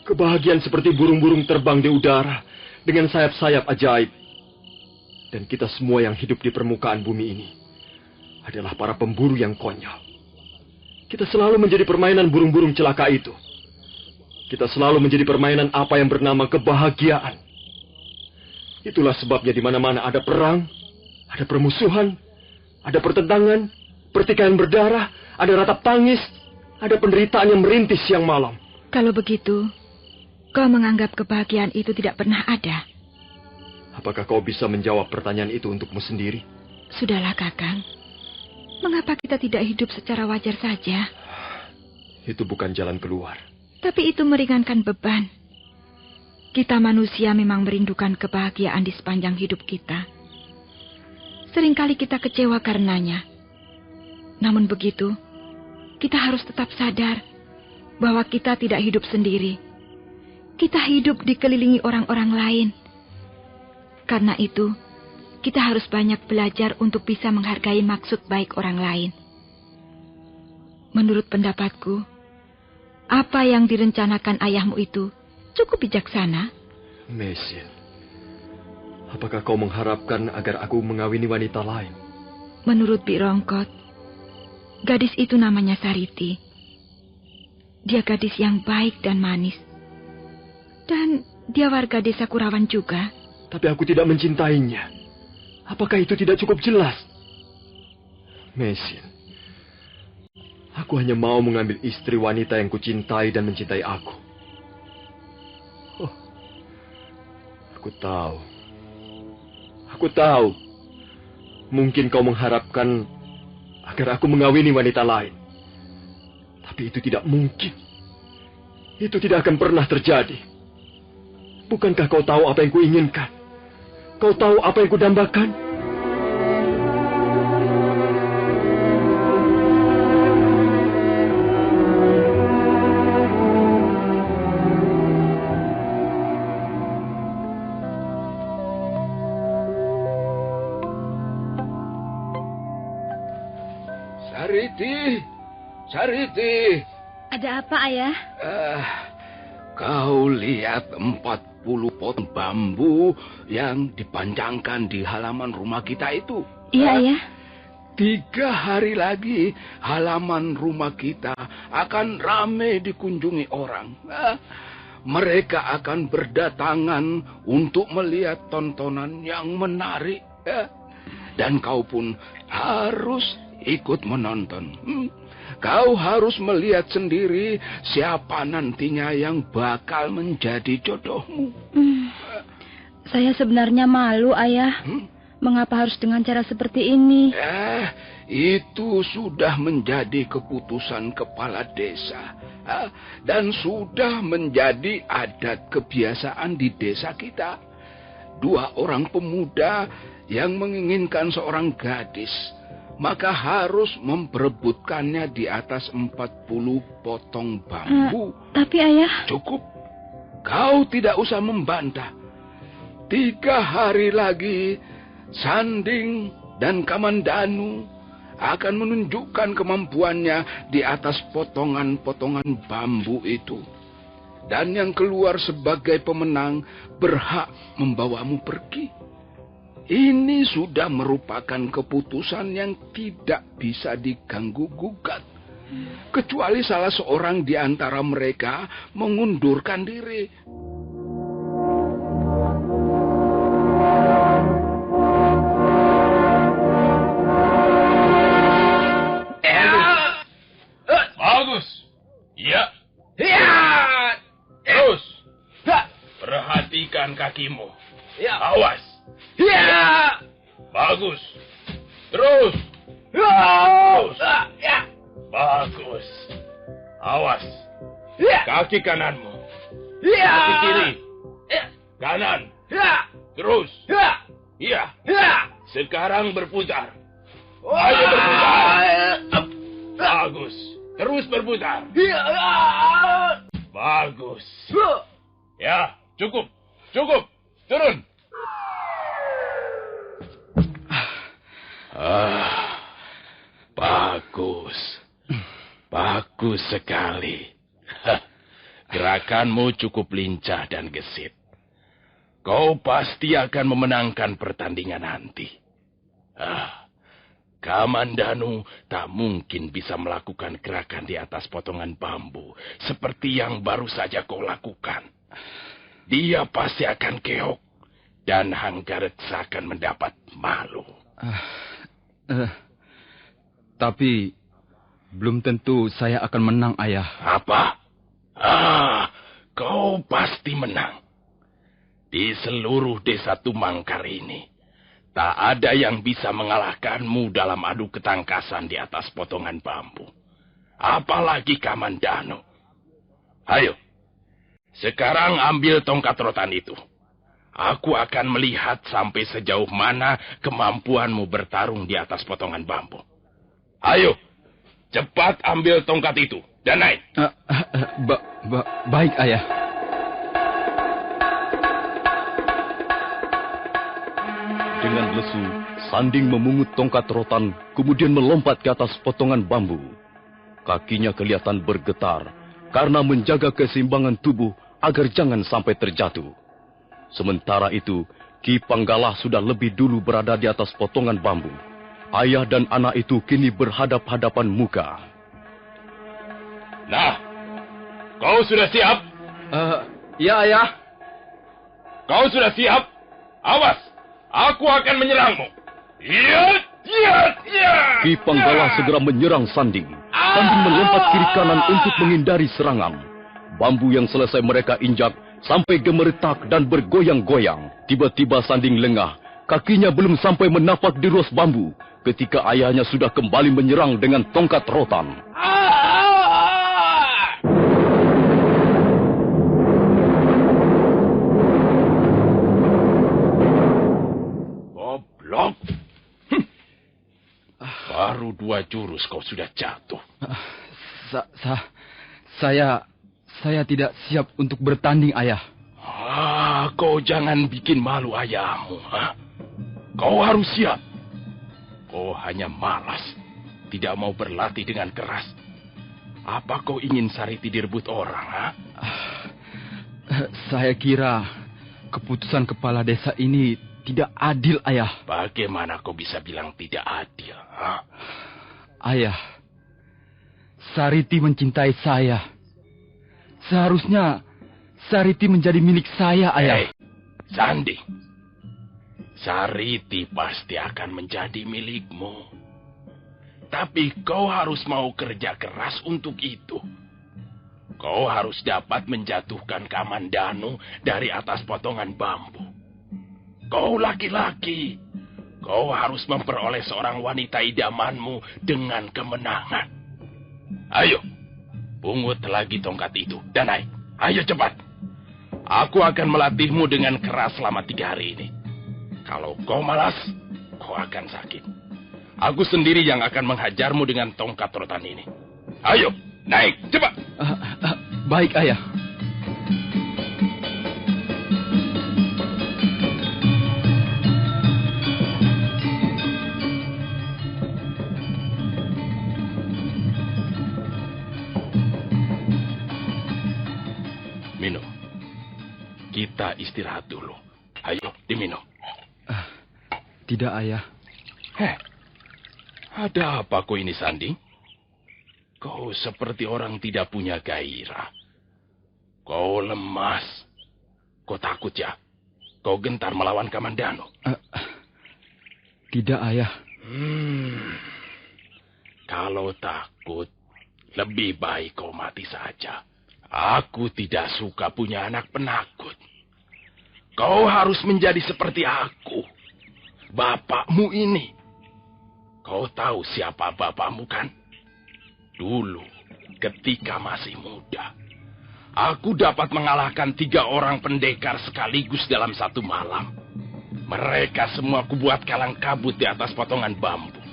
Kebahagiaan seperti burung-burung terbang di udara dengan sayap-sayap ajaib. Dan kita semua yang hidup di permukaan bumi ini adalah para pemburu yang konyol. Kita selalu menjadi permainan burung-burung celaka itu. Kita selalu menjadi permainan apa yang bernama kebahagiaan. Itulah sebabnya di mana-mana ada perang, ada permusuhan, ada pertentangan, pertikaian berdarah, ada ratap tangis, ada penderitaan yang merintih siang malam. Kalau begitu, kau menganggap kebahagiaan itu tidak pernah ada. Apakah kau bisa menjawab pertanyaan itu untukmu sendiri? Sudahlah, Kakang. Mengapa kita tidak hidup secara wajar saja? Itu bukan jalan keluar. Tapi itu meringankan beban. Kita manusia memang merindukan kebahagiaan di sepanjang hidup kita. Seringkali kita kecewa karenanya. Namun begitu, kita harus tetap sadar bahwa kita tidak hidup sendiri. Kita hidup dikelilingi orang-orang lain. Karena itu, kita harus banyak belajar untuk bisa menghargai maksud baik orang lain. Menurut pendapatku, apa yang direncanakan ayahmu itu cukup bijaksana. Mesin, apakah kau mengharapkan agar aku mengawini wanita lain? Menurut Birongkot, gadis itu namanya Sariti. Dia gadis yang baik dan manis. Dan dia warga desa Kurawan juga. Tapi aku tidak mencintainya. Apakah itu tidak cukup jelas? Mesin, aku hanya mau mengambil istri wanita yang kucintai dan mencintai aku. Oh, aku tahu. Aku tahu. Mungkin kau mengharapkan agar aku mengawini wanita lain. Tapi itu tidak mungkin. Itu tidak akan pernah terjadi. Bukankah kau tahu apa yang kuinginkan? Kau tahu apa yang kudambakan? Sariti. Ada apa, Ayah? Kau lihat 40 potong bambu yang dipanjangkan di halaman rumah kita itu? Iya, Ayah. 3 hari lagi halaman rumah kita akan ramai dikunjungi orang. Mereka akan berdatangan untuk melihat tontonan yang menarik. Dan kau pun harus ikut menonton. Kau harus melihat sendiri siapa nantinya yang bakal menjadi jodohmu. Saya sebenarnya malu, Ayah. Mengapa harus dengan cara seperti ini? Itu sudah menjadi keputusan kepala desa. Dan sudah menjadi adat kebiasaan di desa kita. 2 orang pemuda yang menginginkan seorang gadis, maka harus memperebutkannya di atas 40 potong bambu. Tapi Ayah... Cukup. Kau tidak usah membantah. 3 hari lagi, Sanding dan Kamandanu akan menunjukkan kemampuannya di atas potongan-potongan bambu itu. Dan yang keluar sebagai pemenang berhak membawamu pergi. Ini sudah merupakan keputusan yang tidak bisa diganggu-gugat. Kecuali salah seorang di antara mereka mengundurkan diri. Bagus. Ya. Terus. Perhatikan kakimu. Awas. Bagus. Terus. Bagus. Awas. Kaki kananmu. Kaki kiri. Kanan. Terus. Iya. Sekarang berputar. Ayo berputar. Bagus. Terus berputar. Bagus. Ya, cukup. Cukup. Turun. Bagus. Bagus sekali. Gerakanmu cukup lincah dan gesit. Kau pasti akan memenangkan pertandingan nanti. Kamandanu tak mungkin bisa melakukan gerakan di atas potongan bambu seperti yang baru saja kau lakukan. Dia pasti akan keok dan Hanggareksa akan mendapat malu. Tapi belum tentu saya akan menang, Ayah. Apa? Kau pasti menang. Di seluruh desa Tumangkar ini, tak ada yang bisa mengalahkanmu dalam adu ketangkasan di atas potongan bambu. Apalagi Kamandanu. Ayo, sekarang ambil tongkat rotan itu. Aku akan melihat sampai sejauh mana kemampuanmu bertarung di atas potongan bambu. Ayo, cepat ambil tongkat itu dan naik. Baik, Ayah. Dengan lesu, Sanding memungut tongkat rotan, kemudian melompat ke atas potongan bambu. Kakinya kelihatan bergetar, karena menjaga keseimbangan tubuh agar jangan sampai terjatuh. Sementara itu, Ki Panggalah sudah lebih dulu berada di atas potongan bambu. Ayah dan anak itu kini berhadap-hadapan muka. Nah, kau sudah siap? Ya, Ayah. Kau sudah siap? Awas! Aku akan menyerangmu. Ki Panggalah segera menyerang Sanding. Sanding melompat kiri kanan untuk menghindari serangan. Bambu yang selesai mereka injak sampai gemeretak dan bergoyang-goyang. Tiba-tiba Sanding lengah. Kakinya belum sampai menapak di ruas bambu ketika ayahnya sudah kembali menyerang dengan tongkat rotan. Goblok. Baru 2 jurus kau sudah jatuh. Saya tidak siap untuk bertanding, Ayah. Kau jangan bikin malu ayahmu. Kau harus siap. Kau hanya malas, tidak mau berlatih dengan keras. Apa kau ingin Sariti direbut orang? Saya kira keputusan kepala desa ini tidak adil, Ayah. Bagaimana kau bisa bilang tidak adil? Ayah, Sariti mencintai saya. Seharusnya Sariti menjadi milik saya, Ayah. Sanding. Sariti pasti akan menjadi milikmu. Tapi kau harus mau kerja keras untuk itu. Kau harus dapat menjatuhkan Kamandanu dari atas potongan bambu. Kau laki-laki. Kau harus memperoleh seorang wanita idamanmu dengan kemenangan. Ayo, pungut lagi tongkat itu dan naik. Ayo cepat. Aku akan melatihmu dengan keras selama 3 hari ini. Kalau kau malas, kau akan sakit. Aku sendiri yang akan menghajarmu dengan tongkat rotan ini. Ayo, naik, cepat. Baik, Ayah. kita istirahat dulu. Ayo, diminum. Tidak, Ayah. Ada apa kau ini, Sanding? Kau seperti orang tidak punya gairah. Kau lemas. Kau takut ya? Kau gentar melawan Kamandanu? Tidak, Ayah. Kalau takut, lebih baik kau mati saja. Aku tidak suka punya anak penakut. Kau harus menjadi seperti aku. Bapakmu ini. Kau tahu siapa bapakmu kan? Dulu, ketika masih muda, aku dapat mengalahkan 3 orang pendekar sekaligus dalam satu malam. Mereka semua kubuat kalang kabut di atas potongan bambu.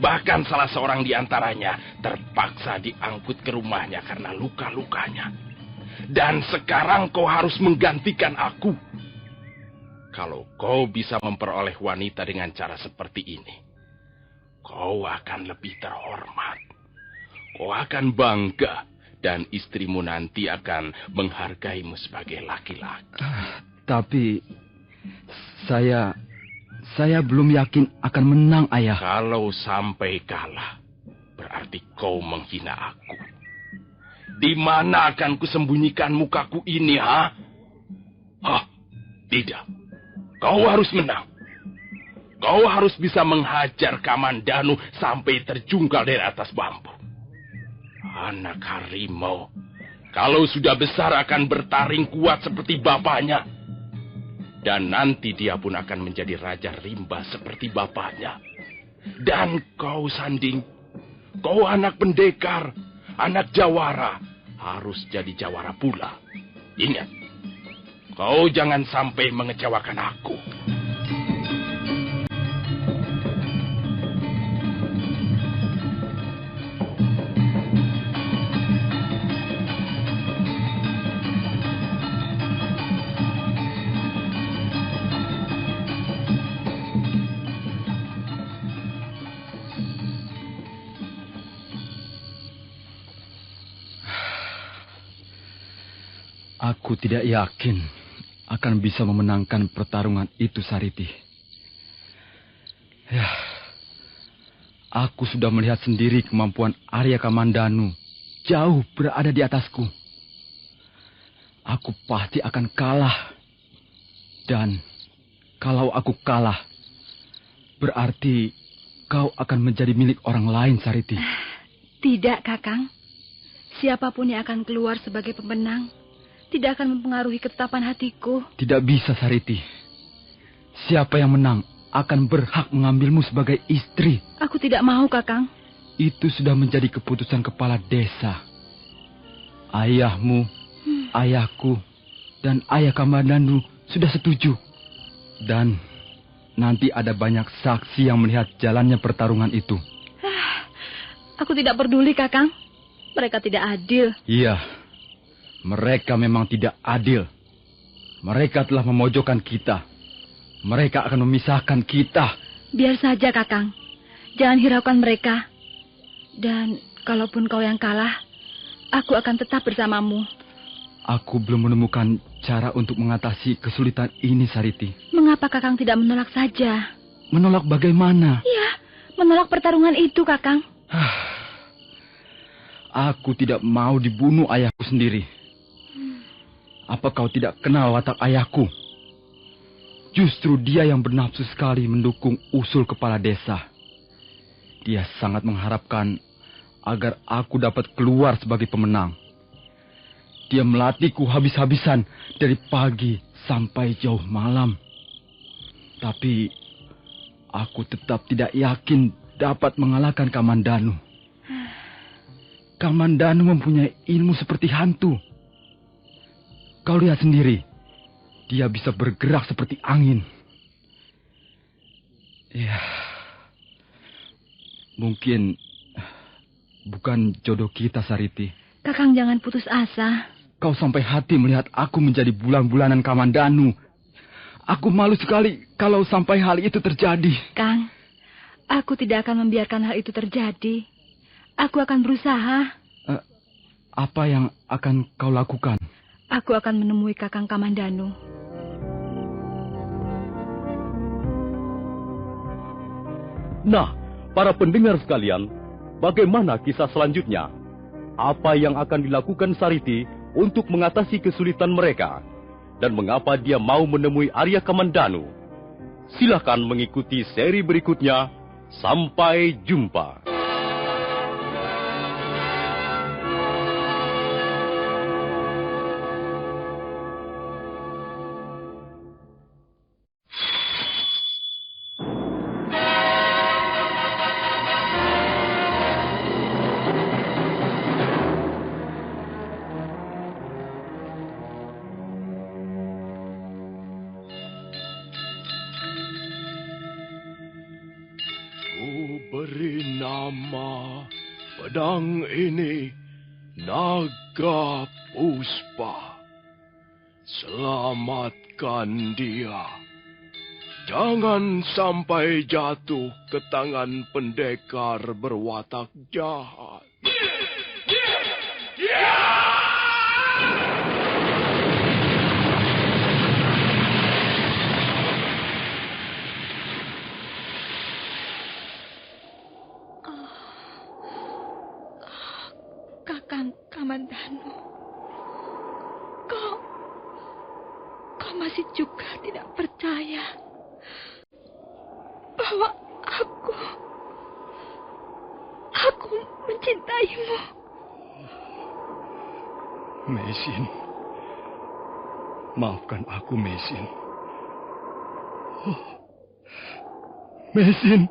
Bahkan salah seorang di antaranya terpaksa diangkut ke rumahnya karena luka-lukanya. Dan sekarang kau harus menggantikan aku. Kalau kau bisa memperoleh wanita dengan cara seperti ini, kau akan lebih terhormat. Kau akan bangga dan istrimu nanti akan menghargaimu sebagai laki-laki. Tapi saya belum yakin akan menang, Ayah. Kalau sampai kalah, berarti kau menghina aku. Di mana akan kusembunyikan mukaku ini, ha? Tidak. Kau harus menang. Kau harus bisa menghajar Kamandanu sampai terjungkal dari atas bambu. Anak harimau, kalau sudah besar akan bertaring kuat seperti bapaknya. Dan nanti dia pun akan menjadi raja rimba seperti bapaknya. Dan kau, Sanding, kau anak pendekar, anak jawara, harus jadi jawara pula. Ingat, kau jangan sampai mengecewakan aku. Aku tidak yakin akan bisa memenangkan pertarungan itu, Sariti. Ya, aku sudah melihat sendiri kemampuan Arya Kamandanu jauh berada di atasku. Aku pasti akan kalah. Dan kalau aku kalah, berarti kau akan menjadi milik orang lain, Sariti. Tidak, Kakang. Siapapun yang akan keluar sebagai pemenang tidak akan mempengaruhi ketetapan hatiku. Tidak bisa, Sariti. Siapa yang menang akan berhak mengambilmu sebagai istri. Aku tidak mau, Kakang. Itu sudah menjadi keputusan kepala desa. Ayahmu, ayahku, dan ayah Kamandanu sudah setuju. Dan nanti ada banyak saksi yang melihat jalannya pertarungan itu. Aku tidak peduli, Kakang. Mereka tidak adil. Iya. Mereka memang tidak adil. Mereka telah memojokkan kita. Mereka akan memisahkan kita. Biar saja, Kakang. Jangan hiraukan mereka. Dan kalaupun kau yang kalah, aku akan tetap bersamamu. Aku belum menemukan cara untuk mengatasi kesulitan ini, Sariti. Mengapa Kakang tidak menolak saja? Menolak bagaimana? Ya, menolak pertarungan itu, Kakang. Aku tidak mau dibunuh ayahku sendiri. Apa kau tidak kenal watak ayahku? Justru dia yang bernafsu sekali mendukung usul kepala desa. Dia sangat mengharapkan agar aku dapat keluar sebagai pemenang. Dia melatihku habis-habisan dari pagi sampai jauh malam. Tapi aku tetap tidak yakin dapat mengalahkan Kamandanu. Kamandanu mempunyai ilmu seperti hantu. Kau lihat sendiri, dia bisa bergerak seperti angin. Ya, mungkin bukan jodoh kita, Sariti. Kakang jangan putus asa. Kau sampai hati melihat aku menjadi bulan-bulanan Kamandanu. Aku malu sekali kalau sampai hal itu terjadi. Kang, aku tidak akan membiarkan hal itu terjadi. Aku akan berusaha. Apa yang akan kau lakukan? Aku akan menemui Kakang Kamandanu. Nah, para pendengar sekalian, bagaimana kisah selanjutnya? Apa yang akan dilakukan Sariti untuk mengatasi kesulitan mereka? Dan mengapa dia mau menemui Arya Kamandanu? Silakan mengikuti seri berikutnya. Sampai jumpa. Beri nama pedang ini Naga Puspa. Selamatkan dia. Jangan sampai jatuh ke tangan pendekar berwatak jahat. Kakang Kamandanu, kau masih juga tidak percaya bahwa aku mencintaimu. Mesin, maafkan aku, Mesin. Mesin.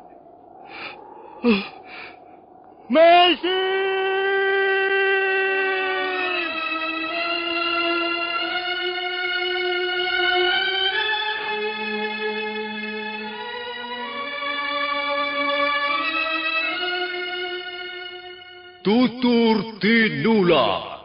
Mesin! Tutur Tinula.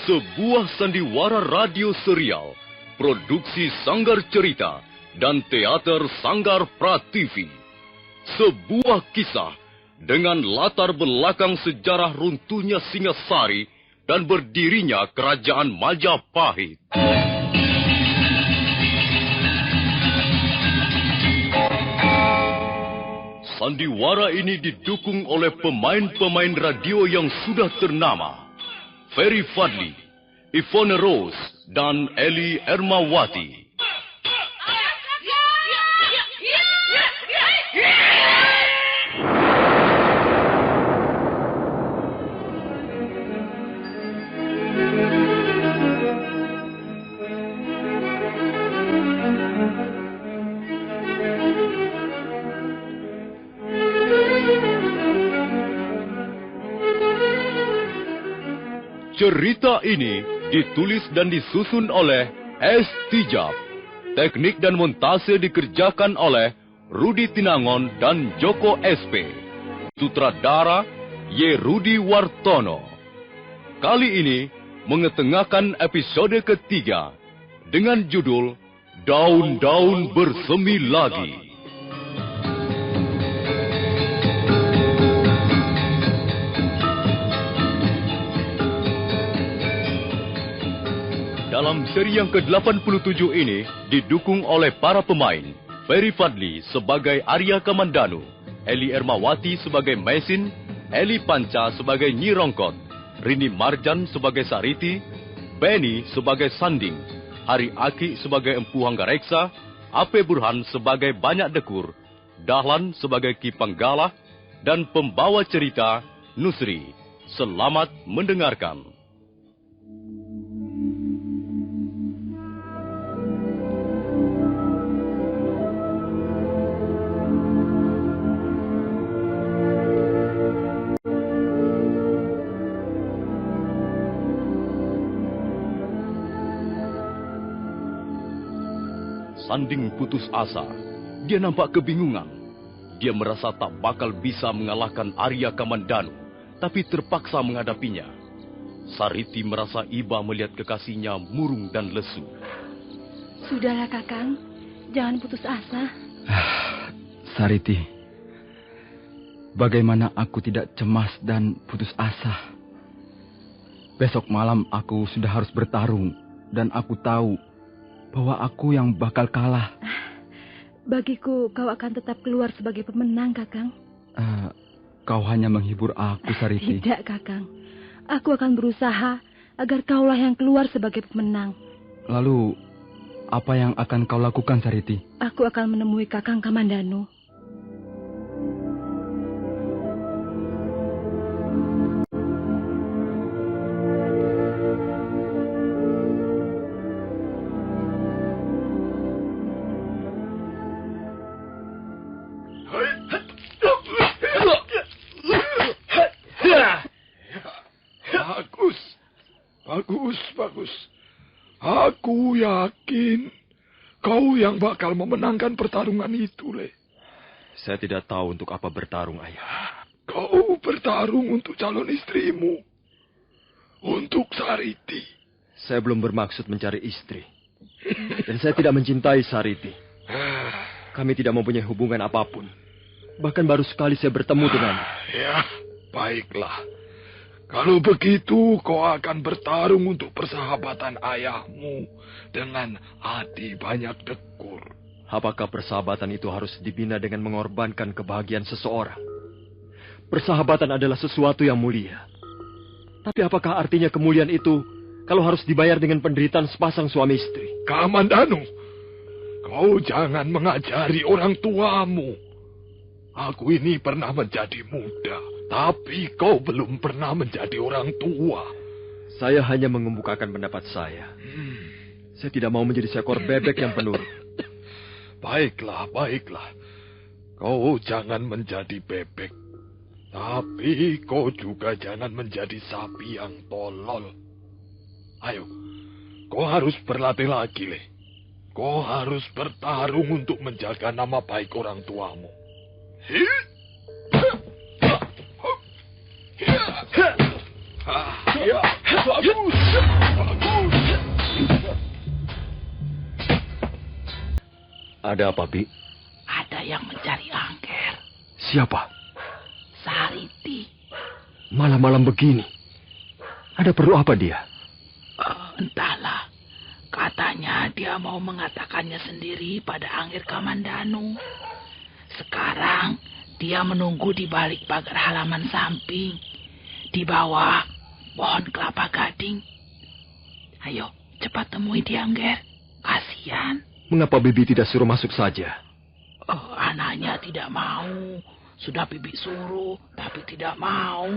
Sebuah sandiwara radio serial, produksi Sanggar Cerita dan Teater Sanggar Prativi. Sebuah kisah dengan latar belakang sejarah runtuhnya Singasari dan berdirinya Kerajaan Majapahit. Sandiwara ini didukung oleh pemain-pemain radio yang sudah ternama. Ferry Fadli, Ivone Rose, dan Eli Ermawati. Cerita ini ditulis dan disusun oleh S. Tijab. Teknik dan montase dikerjakan oleh Rudi Tinangon dan Joko SP. Sutradara Y. Rudi Wartono. Kali ini mengetengahkan episode ketiga dengan judul Daun-Daun Bersemi Lagi. Dalam seri yang ke-87 ini didukung oleh para pemain. Ferry Fadli sebagai Arya Kamandanu, Eli Ermawati sebagai Mesin, Eli Panca sebagai Nyi Rongkot, Rini Marjan sebagai Sariti, Benny sebagai Sanding, Hari Aki sebagai Empu Hanggareksa, Ape Burhan sebagai Banyak Dekur, Dahlan sebagai Ki Panggala, dan pembawa cerita Nusri. Selamat mendengarkan. Sanding putus asa. Dia nampak kebingungan. Dia merasa tak bakal bisa mengalahkan Arya Kamandanu, tapi terpaksa menghadapinya. Sariti merasa iba melihat kekasihnya murung dan lesu. Sudahlah, Kakang. Jangan putus asa. Sariti, bagaimana aku tidak cemas dan putus asa. Besok malam aku sudah harus bertarung, dan aku tahu bahwa aku yang bakal kalah. Bagiku kau akan tetap keluar sebagai pemenang, Kakang. Kau hanya menghibur aku, Sariti. Tidak, Kakang. Aku akan berusaha agar kaulah yang keluar sebagai pemenang. Lalu, apa yang akan kau lakukan, Sariti? Aku akan menemui Kakang Kamandanu. Bagus. Aku yakin kau yang bakal memenangkan pertarungan itu, Le. Saya tidak tahu untuk apa bertarung, Ayah. Kau bertarung untuk calon istrimu. Untuk Sariti. Saya belum bermaksud mencari istri. Dan saya tidak mencintai Sariti. Kami tidak mempunyai hubungan apapun. Bahkan baru sekali saya bertemu dengannya. Ya, baiklah. Kalau begitu, kau akan bertarung untuk persahabatan ayahmu dengan Adi Banyak Dekur. Apakah persahabatan itu harus dibina dengan mengorbankan kebahagiaan seseorang? Persahabatan adalah sesuatu yang mulia. Tapi apakah artinya kemuliaan itu kalau harus dibayar dengan penderitaan sepasang suami istri? Kamandanu, kau jangan mengajari orang tuamu. Aku ini pernah menjadi muda, tapi kau belum pernah menjadi orang tua. Saya hanya mengemukakan pendapat saya. Saya tidak mau menjadi seekor bebek yang penurut. Baiklah. Kau jangan menjadi bebek. Tapi kau juga jangan menjadi sapi yang tolol. Ayo, kau harus berlatih lagi, Le. Kau harus bertarung untuk menjaga nama baik orang tuamu. Bagus. Ada apa, Bi? Ada yang mencari Angger. Siapa? Sariti. Malam-malam begini. Ada perlu apa dia? Entahlah. Katanya dia mau mengatakannya sendiri pada Angger Kamandanu. Sekarang dia menunggu di balik pagar halaman samping. Di bawah pohon kelapa gading. Ayo, cepat temui dia, Angger. Kasihan. Mengapa Bibi tidak suruh masuk saja? Anaknya tidak mau. Sudah Bibi suruh, tapi tidak mau.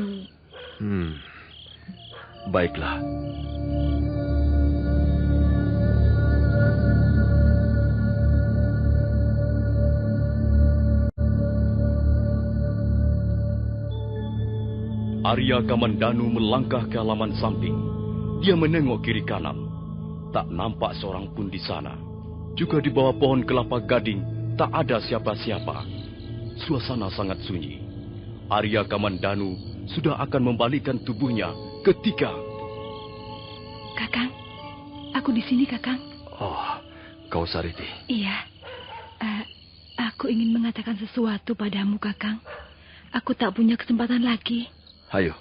Baiklah. Arya Kamandanu melangkah ke halaman samping. Dia menengok kiri kanan. Tak nampak seorang pun di sana. Juga di bawah pohon kelapa gading, tak ada siapa-siapa. Suasana sangat sunyi. Arya Kamandanu sudah akan membalikkan tubuhnya ketika... Kakang, aku di sini, Kakang. Oh, kau Sariti. Iya. Aku ingin mengatakan sesuatu padamu, Kakang. Aku tak punya kesempatan lagi. Ayo,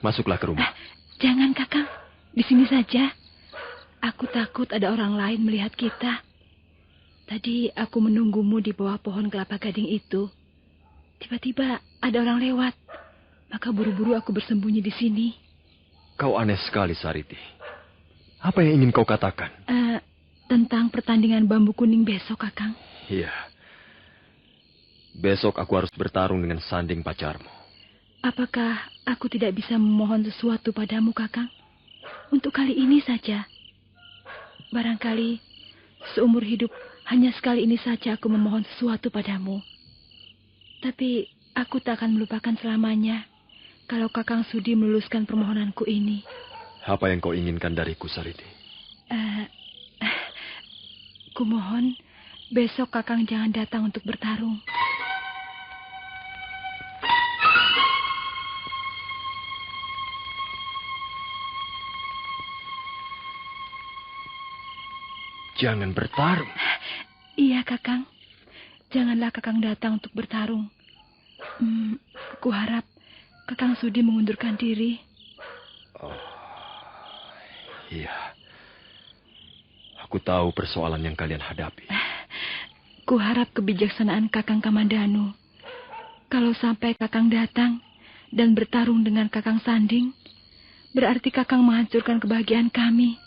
masuklah ke rumah. Jangan, Kakang. Di sini saja. Aku takut ada orang lain melihat kita. Tadi aku menunggumu di bawah pohon kelapa gading itu. Tiba-tiba ada orang lewat. Maka buru-buru aku bersembunyi di sini. Kau aneh sekali, Sariti. Apa yang ingin kau katakan? Tentang pertandingan bambu kuning besok, Kakang. Iya. Besok aku harus bertarung dengan Sanding pacarmu. Apakah aku tidak bisa memohon sesuatu padamu, Kakang? Untuk kali ini saja. Barangkali seumur hidup hanya sekali ini saja aku memohon sesuatu padamu. Tapi aku tak akan melupakan selamanya kalau Kakang sudi meluluskan permohonanku ini. Apa yang kau inginkan dariku, Sariti? Kumohon besok Kakang jangan datang untuk bertarung. Jangan bertarung. Iya, Kakang. Janganlah Kakang datang untuk bertarung. Kuharap Kakang Sudi mengundurkan diri. Oh, iya. Aku tahu persoalan yang kalian hadapi. Kuharap kebijaksanaan Kakang Kamandanu. Kalau sampai Kakang datang dan bertarung dengan Kakang Sanding, berarti Kakang menghancurkan kebahagiaan kami.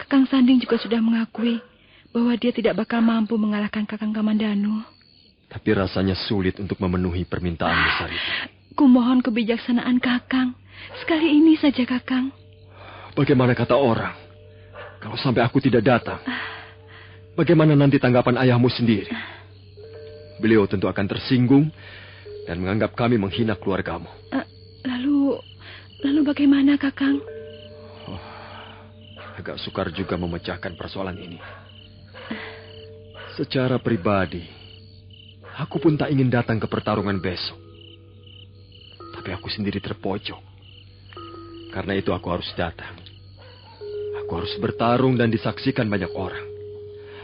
Kakang Sanding juga sudah mengakui bahwa dia tidak bakal mampu mengalahkan Kakang Kamandanu. Tapi rasanya sulit untuk memenuhi permintaanmu, Sariti. Kumohon kebijaksanaan Kakang. Sekali ini saja, Kakang. Bagaimana kata orang? Kalau sampai aku tidak datang, bagaimana nanti tanggapan ayahmu sendiri? Beliau tentu akan tersinggung dan menganggap kami menghina keluargamu. Lalu bagaimana, Kakang? Agak sukar juga memecahkan persoalan ini. Secara pribadi, aku pun tak ingin datang ke pertarungan besok. Tapi aku sendiri terpojok. Karena itu aku harus datang. Aku harus bertarung dan disaksikan banyak orang.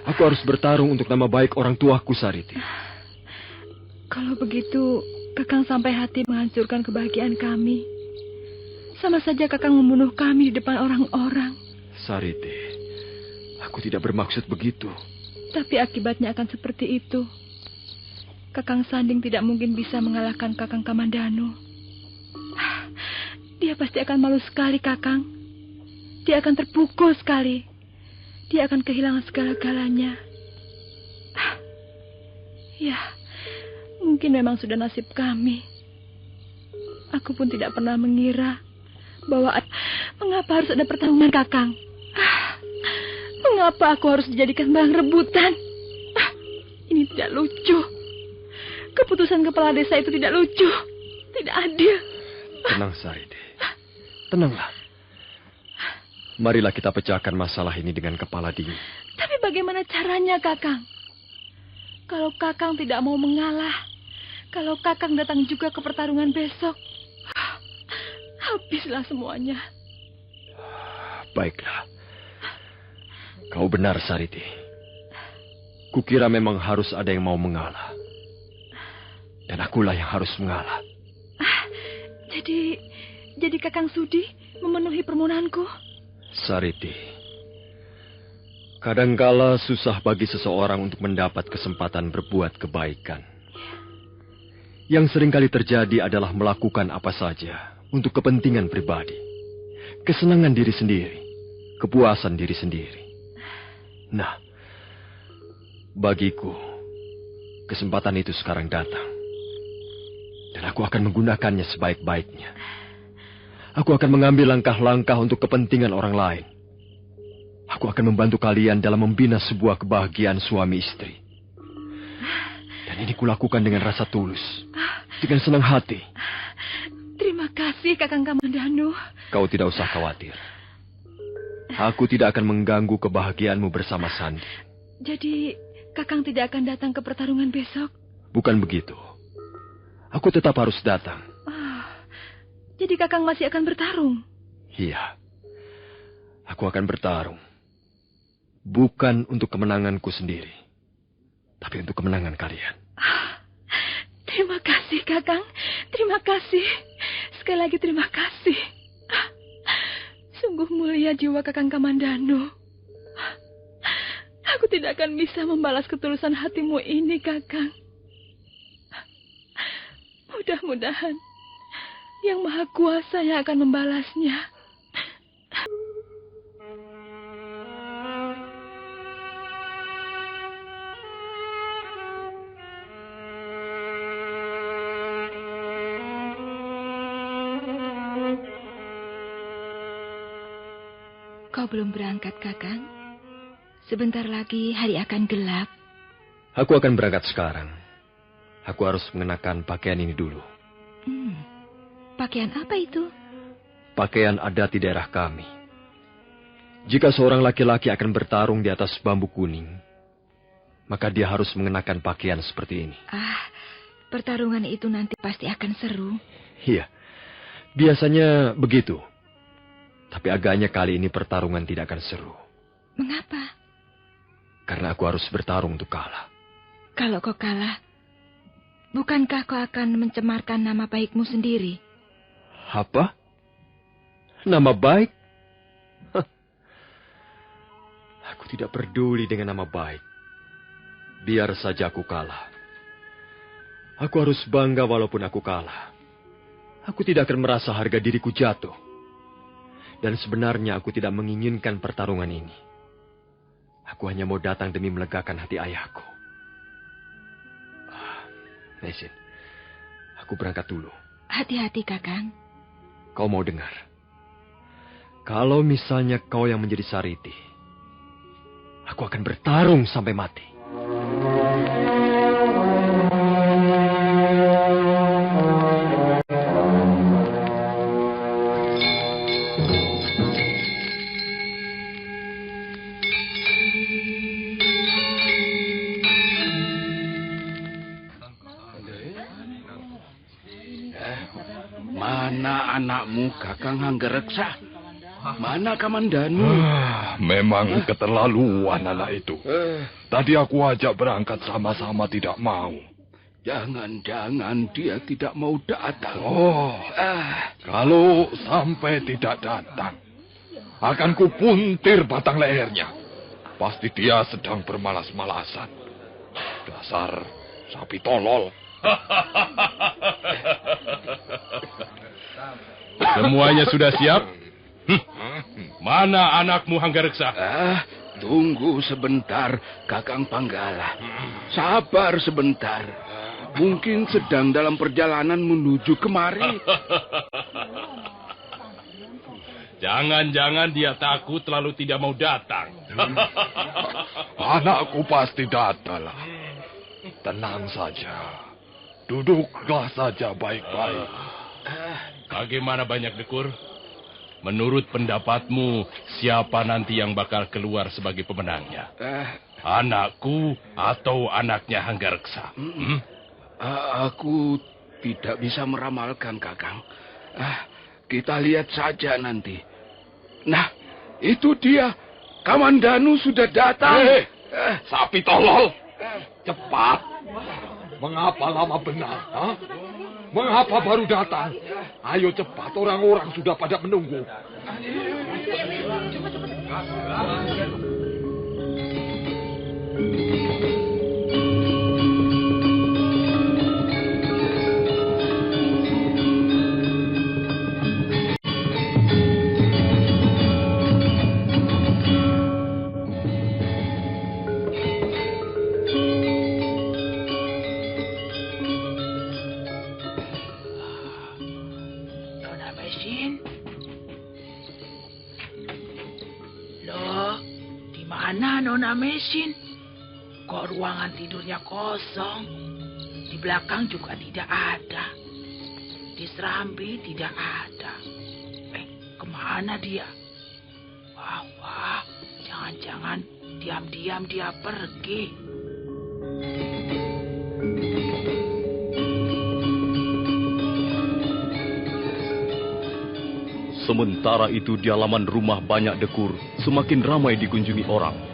Aku harus bertarung untuk nama baik orang tuaku, Sariti. Kalau begitu, Kakang sampai hati menghancurkan kebahagiaan kami. Sama saja Kakang membunuh kami di depan orang-orang. Sariti, aku tidak bermaksud begitu. Tapi akibatnya akan seperti itu. Kakang Sanding tidak mungkin bisa mengalahkan Kakang Kamandanu. Dia pasti akan malu sekali, Kakang. Dia akan terpukul sekali. Dia akan kehilangan segala-galanya. Ya, mungkin memang sudah nasib kami. Aku pun tidak pernah mengira bahwa mengapa harus ada pertarungan, Kakang. Mengapa aku harus dijadikan barang rebutan? Ini tidak lucu. Keputusan kepala desa itu tidak lucu. Tidak adil. Tenang, Sariti. Tenanglah. Marilah kita pecahkan masalah ini dengan kepala dingin. Tapi bagaimana caranya, Kakang? Kalau Kakang tidak mau mengalah, kalau Kakang datang juga ke pertarungan besok, habislah semuanya. Baiklah. Kau benar, Sariti. Kukira memang harus ada yang mau mengalah. Dan akulah yang harus mengalah. Jadi Kakang Sudi memenuhi permohonanku? Sariti, kadangkala susah bagi seseorang untuk mendapat kesempatan berbuat kebaikan. Yang seringkali terjadi adalah melakukan apa saja untuk kepentingan pribadi, kesenangan diri sendiri, kepuasan diri sendiri. Nah, bagiku, kesempatan itu sekarang datang. Dan aku akan menggunakannya sebaik-baiknya. Aku akan mengambil langkah-langkah untuk kepentingan orang lain. Aku akan membantu kalian dalam membina sebuah kebahagiaan suami istri. Dan ini kulakukan dengan rasa tulus, dengan senang hati. Terima kasih, Kakang Kamandanu. Kau tidak usah khawatir. Aku tidak akan mengganggu kebahagiaanmu bersama Sandi. Jadi, Kakang tidak akan datang ke pertarungan besok? Bukan begitu. Aku tetap harus datang. Jadi Kakang masih akan bertarung? Iya. Aku akan bertarung. Bukan untuk kemenanganku sendiri, tapi untuk kemenangan kalian. Terima kasih, Kakang. Terima kasih. Sekali lagi terima kasih. Sungguh mulia jiwa Kakang Kamandanu. Aku tidak akan bisa membalas ketulusan hatimu ini, Kakang. Mudah-mudahan Yang Maha Kuasa yang akan membalasnya. Kau belum berangkat, Kakang? Sebentar lagi hari akan gelap. Aku akan berangkat sekarang. Aku harus mengenakan pakaian ini dulu. Pakaian apa itu? Pakaian adat di daerah kami. Jika seorang laki-laki akan bertarung di atas bambu kuning, maka dia harus mengenakan pakaian seperti ini. Pertarungan itu nanti pasti akan seru. Iya, biasanya begitu. Tapi agaknya kali ini pertarungan tidak akan seru. Mengapa? Karena aku harus bertarung untuk kalah. Kalau kau kalah, Bukankah kau akan mencemarkan nama baikmu sendiri? Apa? Nama baik? Hah. Aku tidak peduli dengan nama baik. Biar saja aku kalah. Aku harus bangga walaupun aku kalah. Aku tidak akan merasa harga diriku jatuh. Dan sebenarnya aku tidak menginginkan pertarungan ini. Aku hanya mau datang demi melegakan hati ayahku. Mesin, aku berangkat dulu. Hati-hati, Kakang. Kau mau dengar? Kalau misalnya kau yang menjadi Sariti, aku akan bertarung sampai mati. Mana anakmu, Kakang Hanggareksa? Mana Kamandanu? Memang keterlaluan anak itu. Tadi aku ajak berangkat sama-sama tidak mau. Jangan-jangan dia tidak mau datang. Kalau sampai tidak datang, akan kupuntir batang lehernya. Pasti dia sedang bermalas-malasan. Dasar sapi tolol. Semuanya sudah siap? Mana anakmu, Hanggareksa? Tunggu sebentar, Kakang Panggala. Sabar sebentar. Mungkin sedang dalam perjalanan menuju kemari. Jangan-jangan dia takut lalu tidak mau datang. Anakku pasti datang. Tenang saja. Duduklah saja baik-baik. Bagaimana Banyak Dekur? Menurut pendapatmu, siapa nanti yang bakal keluar sebagai pemenangnya? Anakku atau anaknya Hanggareksa? Aku tidak bisa meramalkan, Kakang. Kita lihat saja nanti. Nah, itu dia. Kamandanu sudah datang. Sapi tolol. Cepat. Mengapa lama benar? Mengapa baru datang? Ayo cepat, orang-orang sudah pada menunggu. Nona Mesin, kok ruangan tidurnya kosong? Di belakang juga tidak ada. Di serambi tidak ada. Kemana dia? Wah, jangan-jangan diam-diam dia pergi. Sementara itu di halaman rumah Banyak Dekur semakin ramai dikunjungi orang.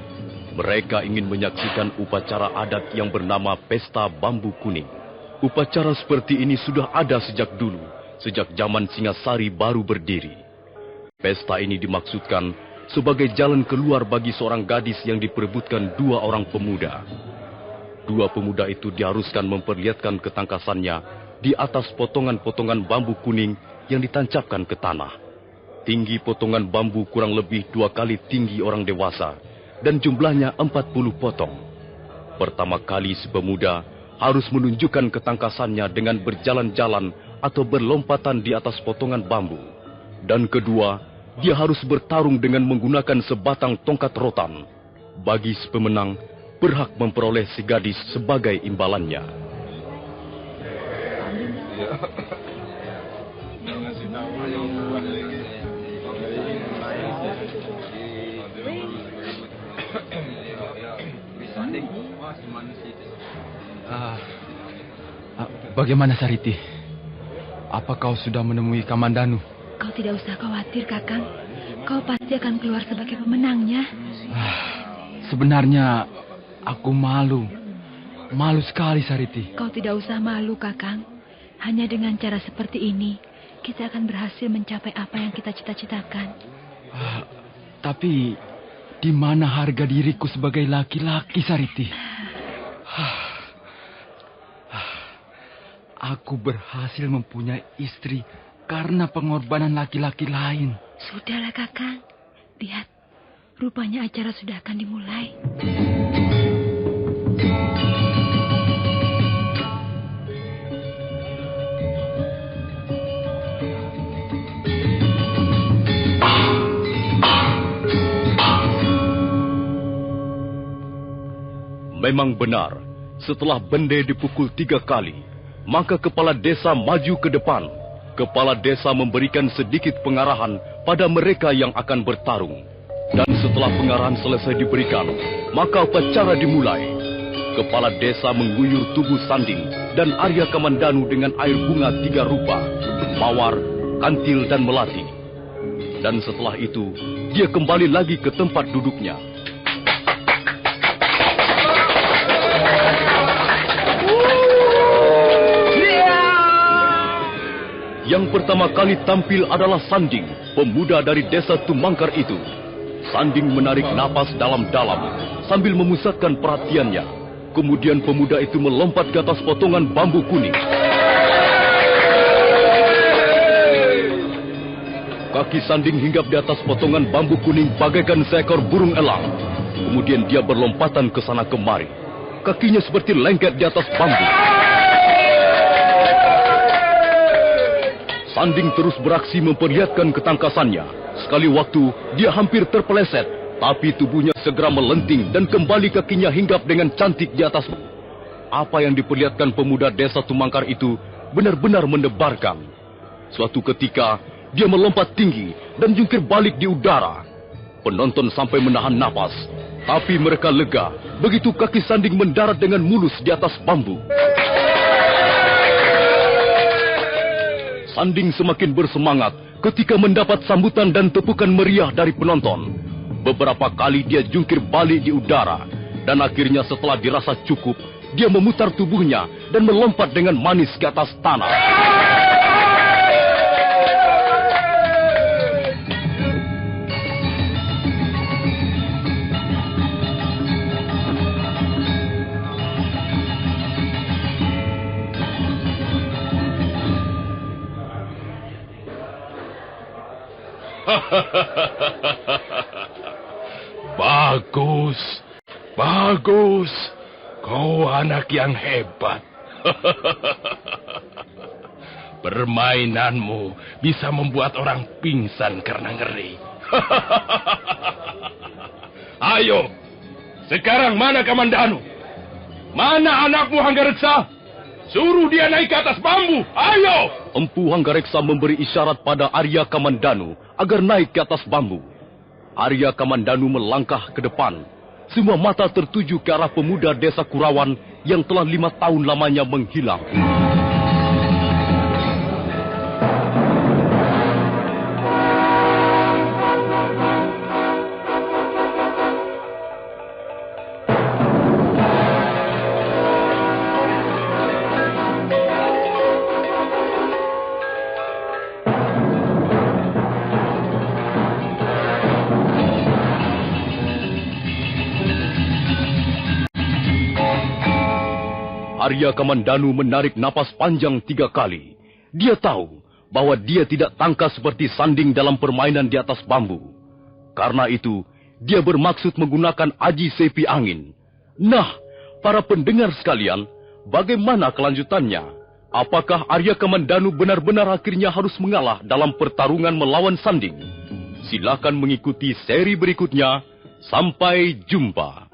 Mereka ingin menyaksikan upacara adat yang bernama Pesta Bambu Kuning. Upacara seperti ini sudah ada sejak dulu, sejak zaman Singasari baru berdiri. Pesta ini dimaksudkan sebagai jalan keluar bagi seorang gadis yang diperebutkan dua orang pemuda. Dua pemuda itu diharuskan memperlihatkan ketangkasannya di atas potongan-potongan bambu kuning yang ditancapkan ke tanah. Tinggi potongan bambu kurang lebih 2 kali tinggi orang dewasa, dan jumlahnya 40 potong. Pertama kali si pemuda harus menunjukkan ketangkasannya dengan berjalan-jalan atau berlompatan di atas potongan bambu. Dan kedua, dia harus bertarung dengan menggunakan sebatang tongkat rotan. Bagi si pemenang, berhak memperoleh si gadis sebagai imbalannya. Bagaimana Sariti? Apa kau sudah menemui Kamandanu? Kau tidak usah khawatir, Kakang. Kau pasti akan keluar sebagai pemenangnya. Sebenarnya aku malu. Malu sekali, Sariti. Kau tidak usah malu, Kakang. Hanya dengan cara seperti ini, kita akan berhasil mencapai apa yang kita cita-citakan. Tapi, di mana harga diriku sebagai laki-laki, Sariti? Aku berhasil mempunyai istri karena pengorbanan laki-laki lain. Sudahlah, Kakang. Lihat, rupanya acara sudah akan dimulai. Memang benar, setelah bende dipukul 3 kali, maka kepala desa maju ke depan. Kepala desa memberikan sedikit pengarahan pada mereka yang akan bertarung. Dan setelah pengarahan selesai diberikan, maka upacara dimulai. Kepala desa mengguyur tubuh Sanding dan Arya Kamandanu dengan air bunga 3 rupa, mawar, kantil, dan melati. Dan setelah itu, dia kembali lagi ke tempat duduknya. Yang pertama kali tampil adalah Sanding, pemuda dari desa Tumangkar itu. Sanding menarik napas dalam-dalam sambil memusatkan perhatiannya. Kemudian pemuda itu melompat ke atas potongan bambu kuning. Kaki Sanding hinggap di atas potongan bambu kuning bagaikan seekor burung elang. Kemudian dia berlompatan ke sana kemari. Kakinya seperti lengket di atas bambu. Sanding terus beraksi memperlihatkan ketangkasannya. Sekali waktu, dia hampir terpeleset, tapi tubuhnya segera melenting dan kembali kakinya hinggap dengan cantik di atas. Apa yang diperlihatkan pemuda desa Tumangkar itu benar-benar mendebarkan. Suatu ketika, dia melompat tinggi dan jungkir balik di udara. Penonton sampai menahan napas, tapi mereka lega begitu kaki Sanding mendarat dengan mulus di atas bambu. Sanding semakin bersemangat ketika mendapat sambutan dan tepukan meriah dari penonton. Beberapa kali dia jungkir balik di udara, dan akhirnya setelah dirasa cukup, dia memutar tubuhnya dan melompat dengan manis ke atas tanah. Bagus, bagus. Kau anak yang hebat. Permainanmu bisa membuat orang pingsan karena ngeri. Ayo, sekarang mana Kamandanu? Mana anakmu Hanggareksa? Suruh dia naik ke atas bambu. Ayo! Empu Hanggareksa memberi isyarat pada Arya Kamandanu agar naik ke atas bambu. Arya Kamandanu melangkah ke depan. Semua mata tertuju ke arah pemuda desa Kurawan yang telah 5 tahun lamanya menghilang. Arya Kamandanu menarik napas panjang 3 kali. Dia tahu bahwa dia tidak tangkas seperti Sanding dalam permainan di atas bambu. Karena itu, dia bermaksud menggunakan aji sepi angin. Nah, para pendengar sekalian, bagaimana kelanjutannya? Apakah Arya Kamandanu benar-benar akhirnya harus mengalah dalam pertarungan melawan Sanding? Silakan mengikuti seri berikutnya. Sampai jumpa.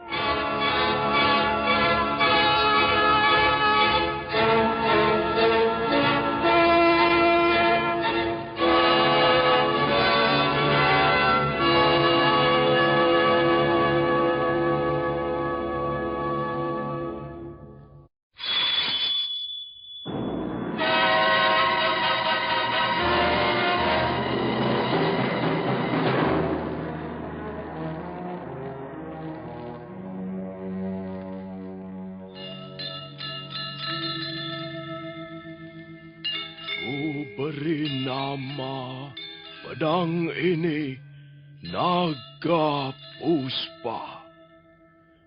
beri nama pedang ini Naga Puspa.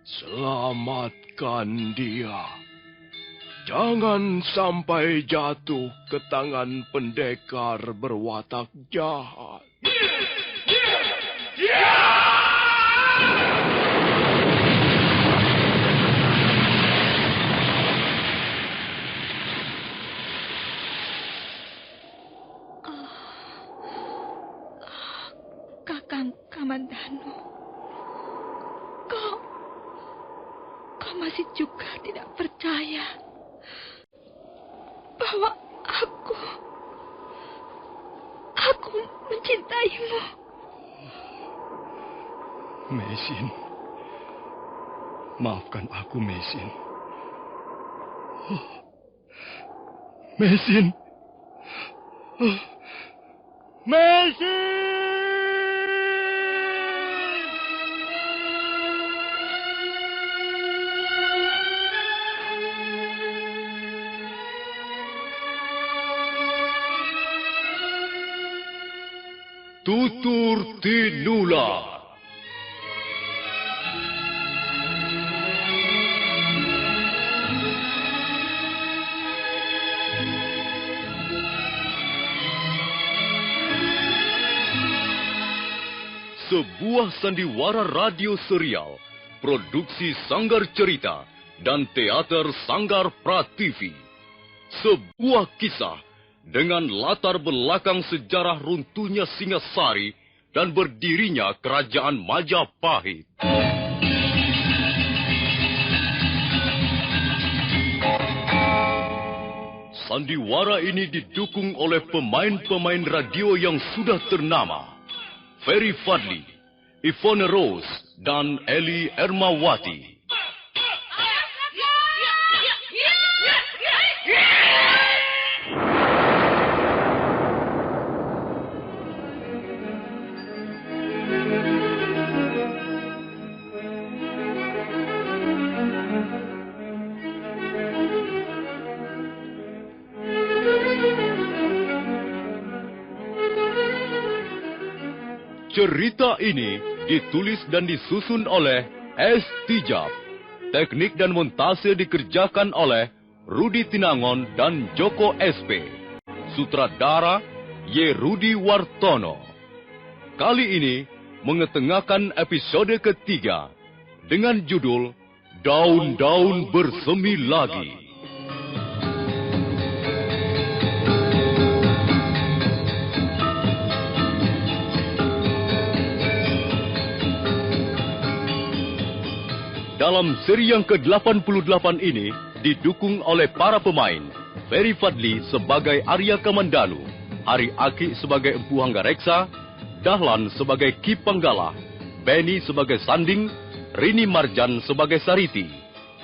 Selamatkan dia. Jangan sampai jatuh ke tangan pendekar berwatak jahat. Kakang Kamandanu, kau masih juga tidak percaya bahwa aku mencintaimu. Mesin, maafkan aku, Mesin. Mesin. Mesin! Tutur Tinular. Sebuah sandiwara radio serial, produksi Sanggar Cerita dan Teater Sanggar Prativi. Sebuah kisah dengan latar belakang sejarah runtuhnya Singasari dan berdirinya Kerajaan Majapahit. Sandiwara ini didukung oleh pemain-pemain radio yang sudah ternama. Ferry Fadli, Ivone Rose, dan Eli Ermawati. Cerita ini ditulis dan disusun oleh S. Tijab. Teknik dan montase dikerjakan oleh Rudi Tinangon dan Joko SP. Sutradara Y. Rudi Wartono. Kali ini mengetengahkan episode ketiga dengan judul Daun-Daun Bersemi Lagi. Dalam seri yang ke-88 ini didukung oleh para pemain Ferry Fadli sebagai Arya Kamandanu, Hari Aki sebagai Empu Hanggareksa, Dahlan sebagai Ki Panggala, Benny sebagai Sanding, Rini Marjan sebagai Sariti,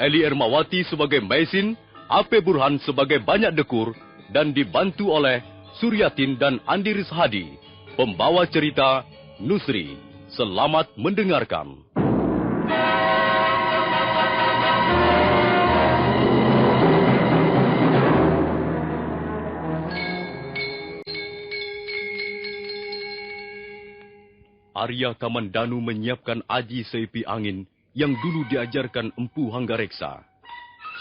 Eli Ermawati sebagai Mesin, Ape Burhan sebagai Banyak Dekur, dan dibantu oleh Suryatin dan Andi Rishadi. Pembawa cerita Nusri. Selamat mendengarkan. Arya Kamandanu menyiapkan aji seipi angin yang dulu diajarkan Empu Hanggareksa.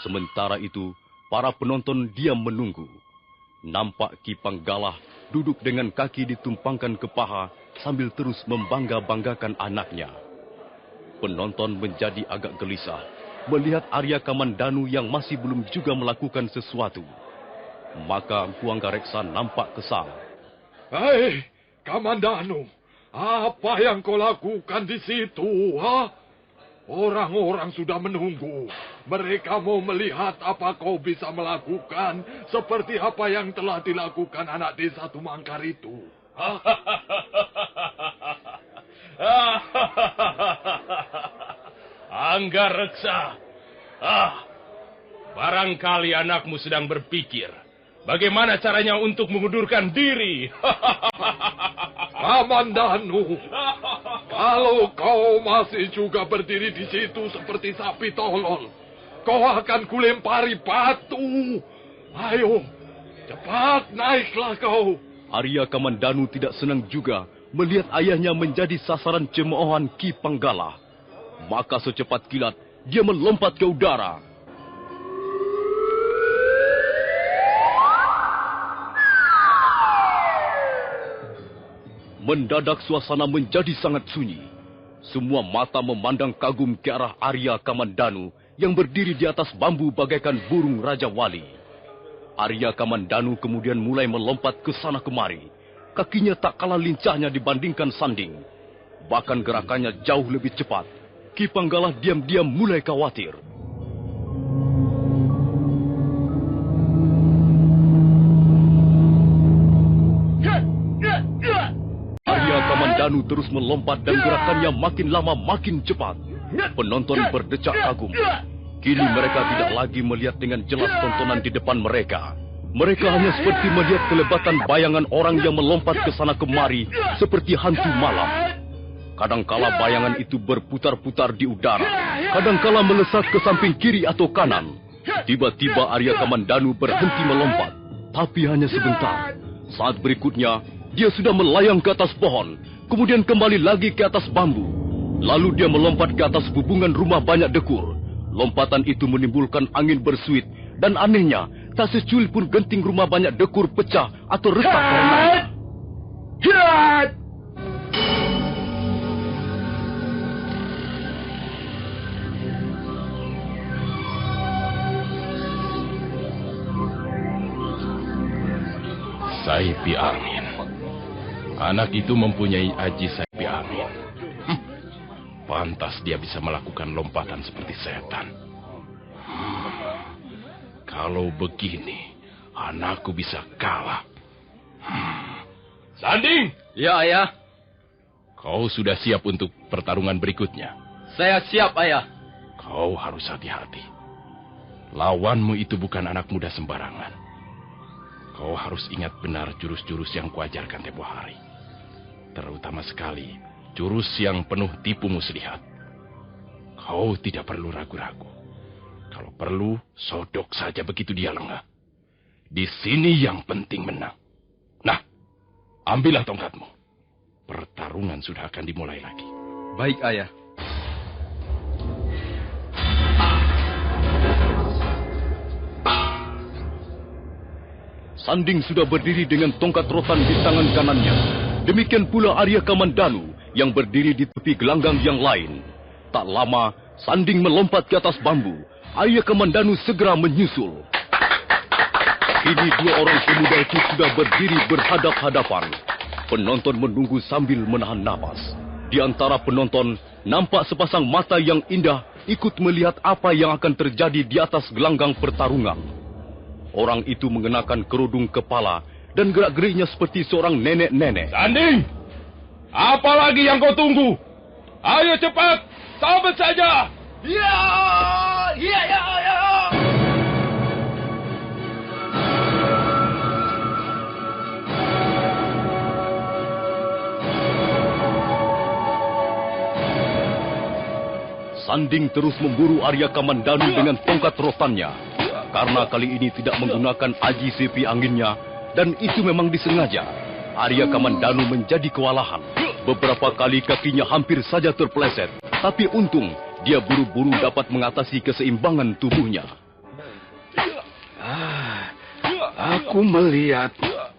Sementara itu, para penonton diam menunggu. Nampak Ki Panggala duduk dengan kaki ditumpangkan ke paha sambil terus membangga-banggakan anaknya. Penonton menjadi agak gelisah melihat Arya Kamandanu yang masih belum juga melakukan sesuatu. Maka Empu Hanggareksa nampak kesal. Hei, Kamandanu! Apa yang kau lakukan di situ, ha? Orang-orang sudah menunggu. Mereka mau melihat apa kau bisa melakukan seperti apa yang telah dilakukan anak desa Tumangkar itu. Hanggareksa, barangkali anakmu sedang berpikir bagaimana caranya untuk mengundurkan diri. Kamandanu, kalau kau masih juga berdiri di situ seperti sapi tolol, kau akan kulempari batu. Ayo, Cepat naiklah kau. Arya Kamandanu tidak senang juga melihat ayahnya menjadi sasaran cemoohan Ki Panggala. Maka secepat kilat dia melompat ke udara. Mendadak suasana menjadi sangat sunyi. Semua mata memandang kagum ke arah Arya Kamandanu yang berdiri di atas bambu bagaikan burung Raja Wali. Arya Kamandanu kemudian mulai melompat ke sana kemari. Kakinya tak kalah lincahnya dibandingkan Sanding. Bahkan gerakannya jauh lebih cepat. Ki Panggala diam-diam mulai khawatir. Arya Kamandanu terus melompat dan gerakannya makin lama makin cepat. Penonton berdecak kagum. Kini mereka tidak lagi melihat dengan jelas tontonan di depan mereka. Mereka hanya seperti melihat kelebatan bayangan orang yang melompat ke sana kemari seperti hantu malam. Kadangkala bayangan itu berputar-putar di udara. Kadangkala melesat ke samping kiri atau kanan. Tiba-tiba Arya Kamandanu berhenti melompat. Tapi hanya sebentar. Saat berikutnya, dia sudah melayang ke atas pohon. Kemudian kembali lagi ke atas bambu. Lalu dia melompat ke atas bubungan rumah banyak dekur. Lompatan itu menimbulkan angin bersuit. Dan anehnya, tak secuil pun genting rumah banyak dekur pecah atau retak karena. Saipi angin. Anak itu mempunyai aji saipi angin. Pantas dia bisa melakukan lompatan seperti setan. Kalau begini, anakku bisa kalah. Sanding! Ya, Ayah. Kau sudah siap untuk pertarungan berikutnya? Saya siap, Ayah. Kau harus hati-hati. Lawanmu itu bukan anak muda sembarangan. Kau harus ingat benar jurus-jurus yang kuajarkan tempo hari. Terutama sekali jurus yang penuh tipu muslihat. Kau tidak perlu ragu-ragu. Kalau perlu, sodok saja begitu dia lengah. Di sini yang penting menang. Nah, ambillah tongkatmu. Pertarungan sudah akan dimulai lagi. Baik, Ayah. Sanding sudah berdiri dengan tongkat rotan di tangan kanannya. Demikian pula Arya Kamandanu yang berdiri di tepi gelanggang yang lain. Tak lama, Sanding melompat ke atas bambu. Arya Kamandanu segera menyusul. Kini dua orang pemuda itu sudah berdiri berhadap-hadapan. Penonton menunggu sambil menahan napas. Di antara penonton, nampak sepasang mata yang indah ikut melihat apa yang akan terjadi di atas gelanggang pertarungan. Orang itu mengenakan kerudung kepala dan gerak-geriknya seperti seorang nenek-nenek. Sanding! Apalagi yang kau tunggu? Ayo cepat, sambut saja! Ya! Ya, ya, ya! Sanding terus memburu Arya Kamandanu dengan tongkat rotannya. Karena kali ini tidak menggunakan aji sepi anginnya, dan itu memang disengaja. Arya Kamandanu menjadi kewalahan. Beberapa kali kakinya hampir saja terpeleset, tapi untung dia buru-buru dapat mengatasi keseimbangan tubuhnya. Aku melihat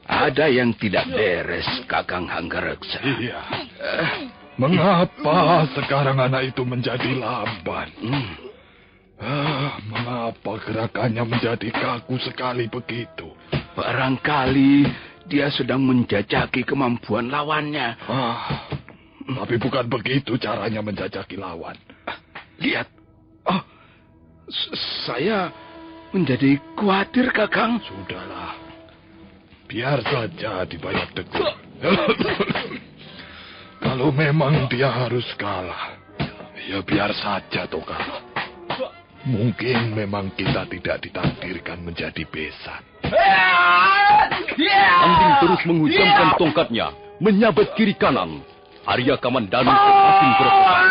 ada yang tidak beres, Kakang Hanggareksa. Iya. Mengapa sekarang anak itu menjadi lamban? Mengapa gerakannya menjadi kaku sekali begitu? Barangkali dia sedang menjajaki kemampuan lawannya. Tapi bukan begitu caranya menjajaki lawan. Lihat. Saya menjadi khawatir, Kakang. Sudahlah. Biar saja dibayar degur. Kalau memang dia harus kalah, ya biar saja toh kalah. Mungkin memang kita tidak ditakdirkan menjadi besan. Sanding terus menghujamkan tongkatnya, menyabet kiri kanan. Arya Kamandanu semakin berpesan.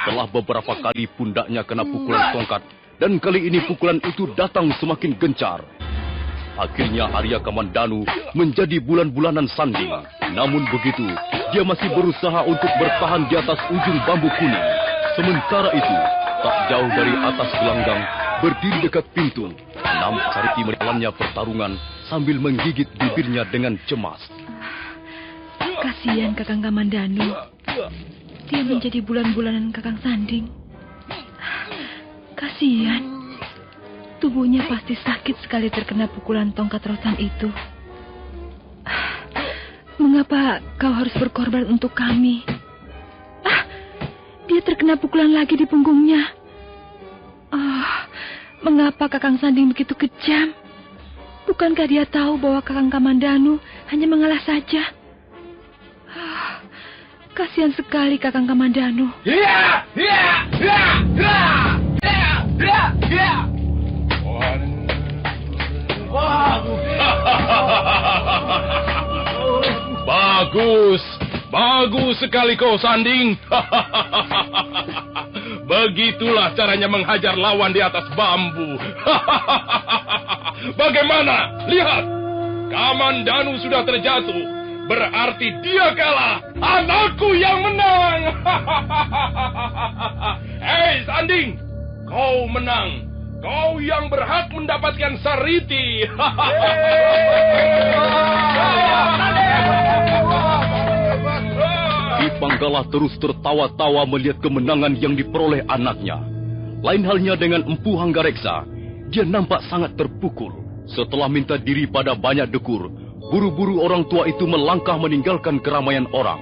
Setelah beberapa kali pundaknya kena pukulan tongkat, dan kali ini pukulan itu datang semakin gencar. Akhirnya Arya Kamandanu menjadi bulan-bulanan sanding. Namun begitu, dia masih berusaha untuk bertahan di atas ujung bambu kuning. Sementara itu, tak jauh dari atas gelanggang, berdiri dekat pintu, nampak Sariti menjalannya pertarungan sambil menggigit bibirnya dengan cemas. Kasihan Kakang Kamandanu. Dia menjadi bulan-bulanan Kakang Sanding. Kasihan. Tubuhnya pasti sakit sekali terkena pukulan tongkat rotan itu. Mengapa kau harus berkorban untuk kami? Dia terkena pukulan lagi di punggungnya. Mengapa Kakang Sanding begitu kejam? Bukankah dia tahu bahwa Kakang Kamandanu hanya mengalah saja? Kasihan sekali Kakang Kamandanu. Bagus sekali kau Sanding. Begitulah caranya menghajar lawan di atas bambu. Bagaimana? Lihat, Kamandanu sudah terjatuh. Berarti dia kalah. Anakku yang menang. Hei Sanding, kau menang. Kau yang berhak mendapatkan Sariti. Ki Panggala terus tertawa-tawa melihat kemenangan yang diperoleh anaknya. Lain halnya dengan Empu Hanggareksa, dia nampak sangat terpukul. Setelah minta diri pada banyak dekur, buru-buru orang tua itu melangkah meninggalkan keramaian orang.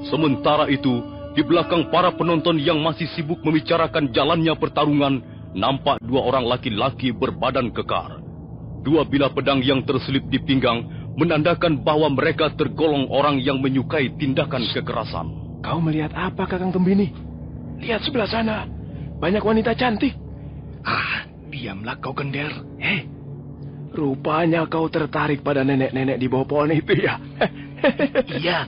Sementara itu, di belakang para penonton yang masih sibuk membicarakan jalannya pertarungan, nampak dua orang laki-laki berbadan kekar. Dua bilah pedang yang terselip di pinggang menandakan bahwa mereka tergolong orang yang menyukai tindakan kekerasan. Kau melihat apa, Kakang Tembini? Lihat sebelah sana. Banyak wanita cantik. Diamlah kau Gender. Rupanya kau tertarik pada nenek-nenek di bawah pohon itu ya? Iya.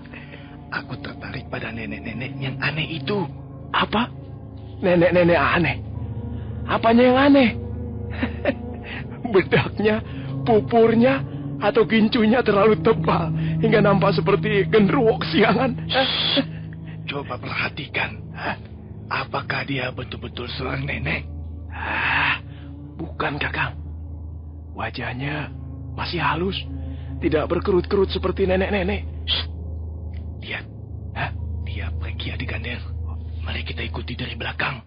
Aku tertarik pada nenek-nenek yang aneh itu. Apa? Nenek-nenek aneh? Apanya yang aneh? Bedaknya, pupurnya, atau gincunya terlalu tebal hingga nampak seperti genderuwo kesiangan. Coba perhatikan. Apakah dia betul-betul seorang nenek? Bukan, Kakang. Wajahnya masih halus, tidak berkerut-kerut seperti nenek-nenek. Lihat, dia pergi adik Gander. Mari kita ikuti dari belakang.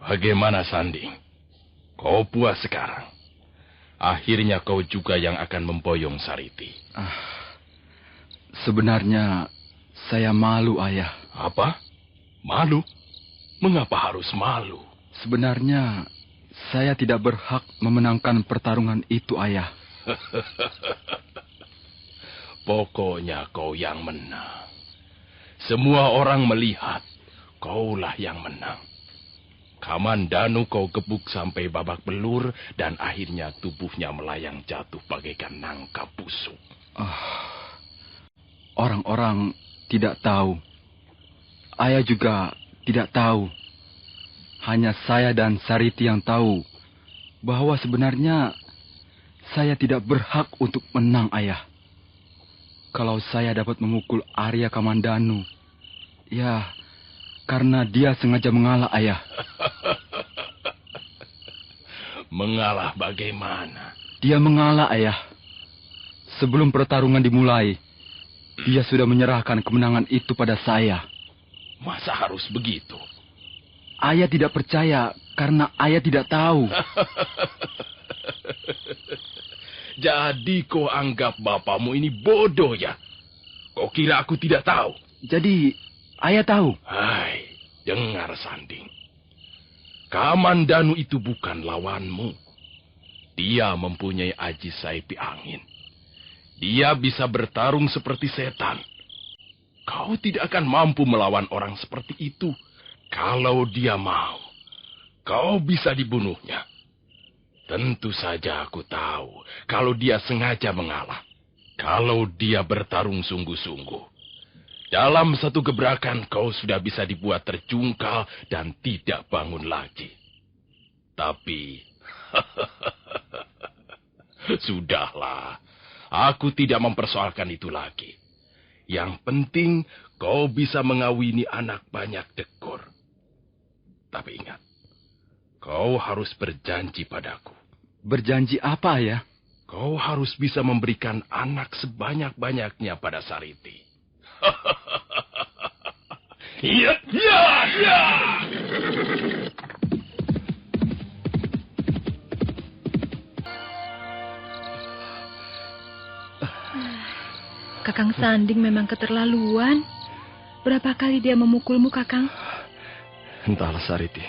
Bagaimana Sanding? Kau puas sekarang? Akhirnya kau juga yang akan memboyong Sariti. Sebenarnya saya malu, Ayah. Apa? Malu? Mengapa harus malu? Sebenarnya saya tidak berhak memenangkan pertarungan itu, Ayah. Pokoknya kau yang menang. Semua orang melihat kaulah yang menang. Kamandanu kau gebuk sampai babak belur dan akhirnya tubuhnya melayang jatuh bagaikan nangka busuk. Orang-orang tidak tahu. Ayah juga tidak tahu. Hanya saya dan Sariti yang tahu bahwa sebenarnya saya tidak berhak untuk menang, Ayah. Kalau saya dapat memukul Arya Kamandanu, ya karena dia sengaja mengalah, Ayah. Mengalah bagaimana? Dia mengalah, Ayah. Sebelum pertarungan dimulai, dia sudah menyerahkan kemenangan itu pada saya. Masa harus begitu? Ayah tidak percaya karena ayah tidak tahu. Jadi kau anggap bapakmu ini bodoh ya? Kau kira aku tidak tahu? Jadi ayah tahu? Hai, dengar Sanding. Kamandanu itu bukan lawanmu. Dia mempunyai aji saipi angin. Dia bisa bertarung seperti setan. Kau tidak akan mampu melawan orang seperti itu. Kalau dia mau, kau bisa dibunuhnya. Tentu saja aku tahu kalau dia sengaja mengalah. Kalau dia bertarung sungguh-sungguh. Dalam satu gebrakan kau sudah bisa dibuat terjungkal dan tidak bangun lagi. Tapi, sudahlah. Aku tidak mempersoalkan itu lagi. Yang penting kau bisa mengawini anak banyak dekor. Tapi ingat, kau harus berjanji padaku. Berjanji apa ya? Kau harus bisa memberikan anak sebanyak-banyaknya pada Sariti. Iya, iya, iya. Kakang Sanding memang keterlaluan. Berapa kali dia memukulmu, Kakang? Entahlah, Sariti.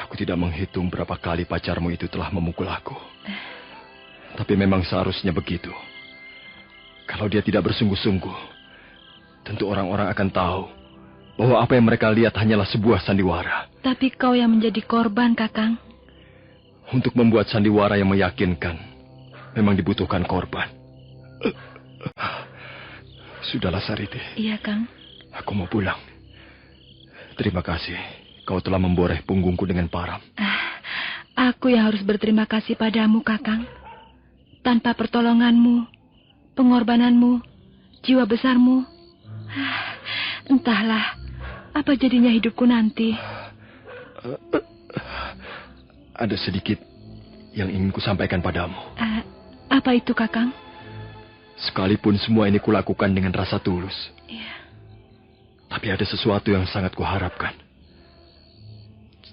Aku tidak menghitung berapa kali pacarmu itu telah memukul aku. Tapi memang seharusnya begitu. Kalau dia tidak bersungguh-sungguh, tentu orang-orang akan tahu bahwa apa yang mereka lihat hanyalah sebuah sandiwara. Tapi kau yang menjadi korban, Kakang. Untuk membuat sandiwara yang meyakinkan, memang dibutuhkan korban. Sudahlah, Sariti. Iya, Kang. Aku mau pulang. Terima kasih. Kau telah memboreh punggungku dengan parang. Aku yang harus berterima kasih padamu, Kakang. Tanpa pertolonganmu, pengorbananmu, jiwa besarmu, entahlah apa jadinya hidupku nanti. Ada sedikit yang ingin kusampaikan padamu. Apa itu, Kakang? Sekalipun semua ini kulakukan dengan rasa tulus. Iya. Tapi ada sesuatu yang sangat kuharapkan.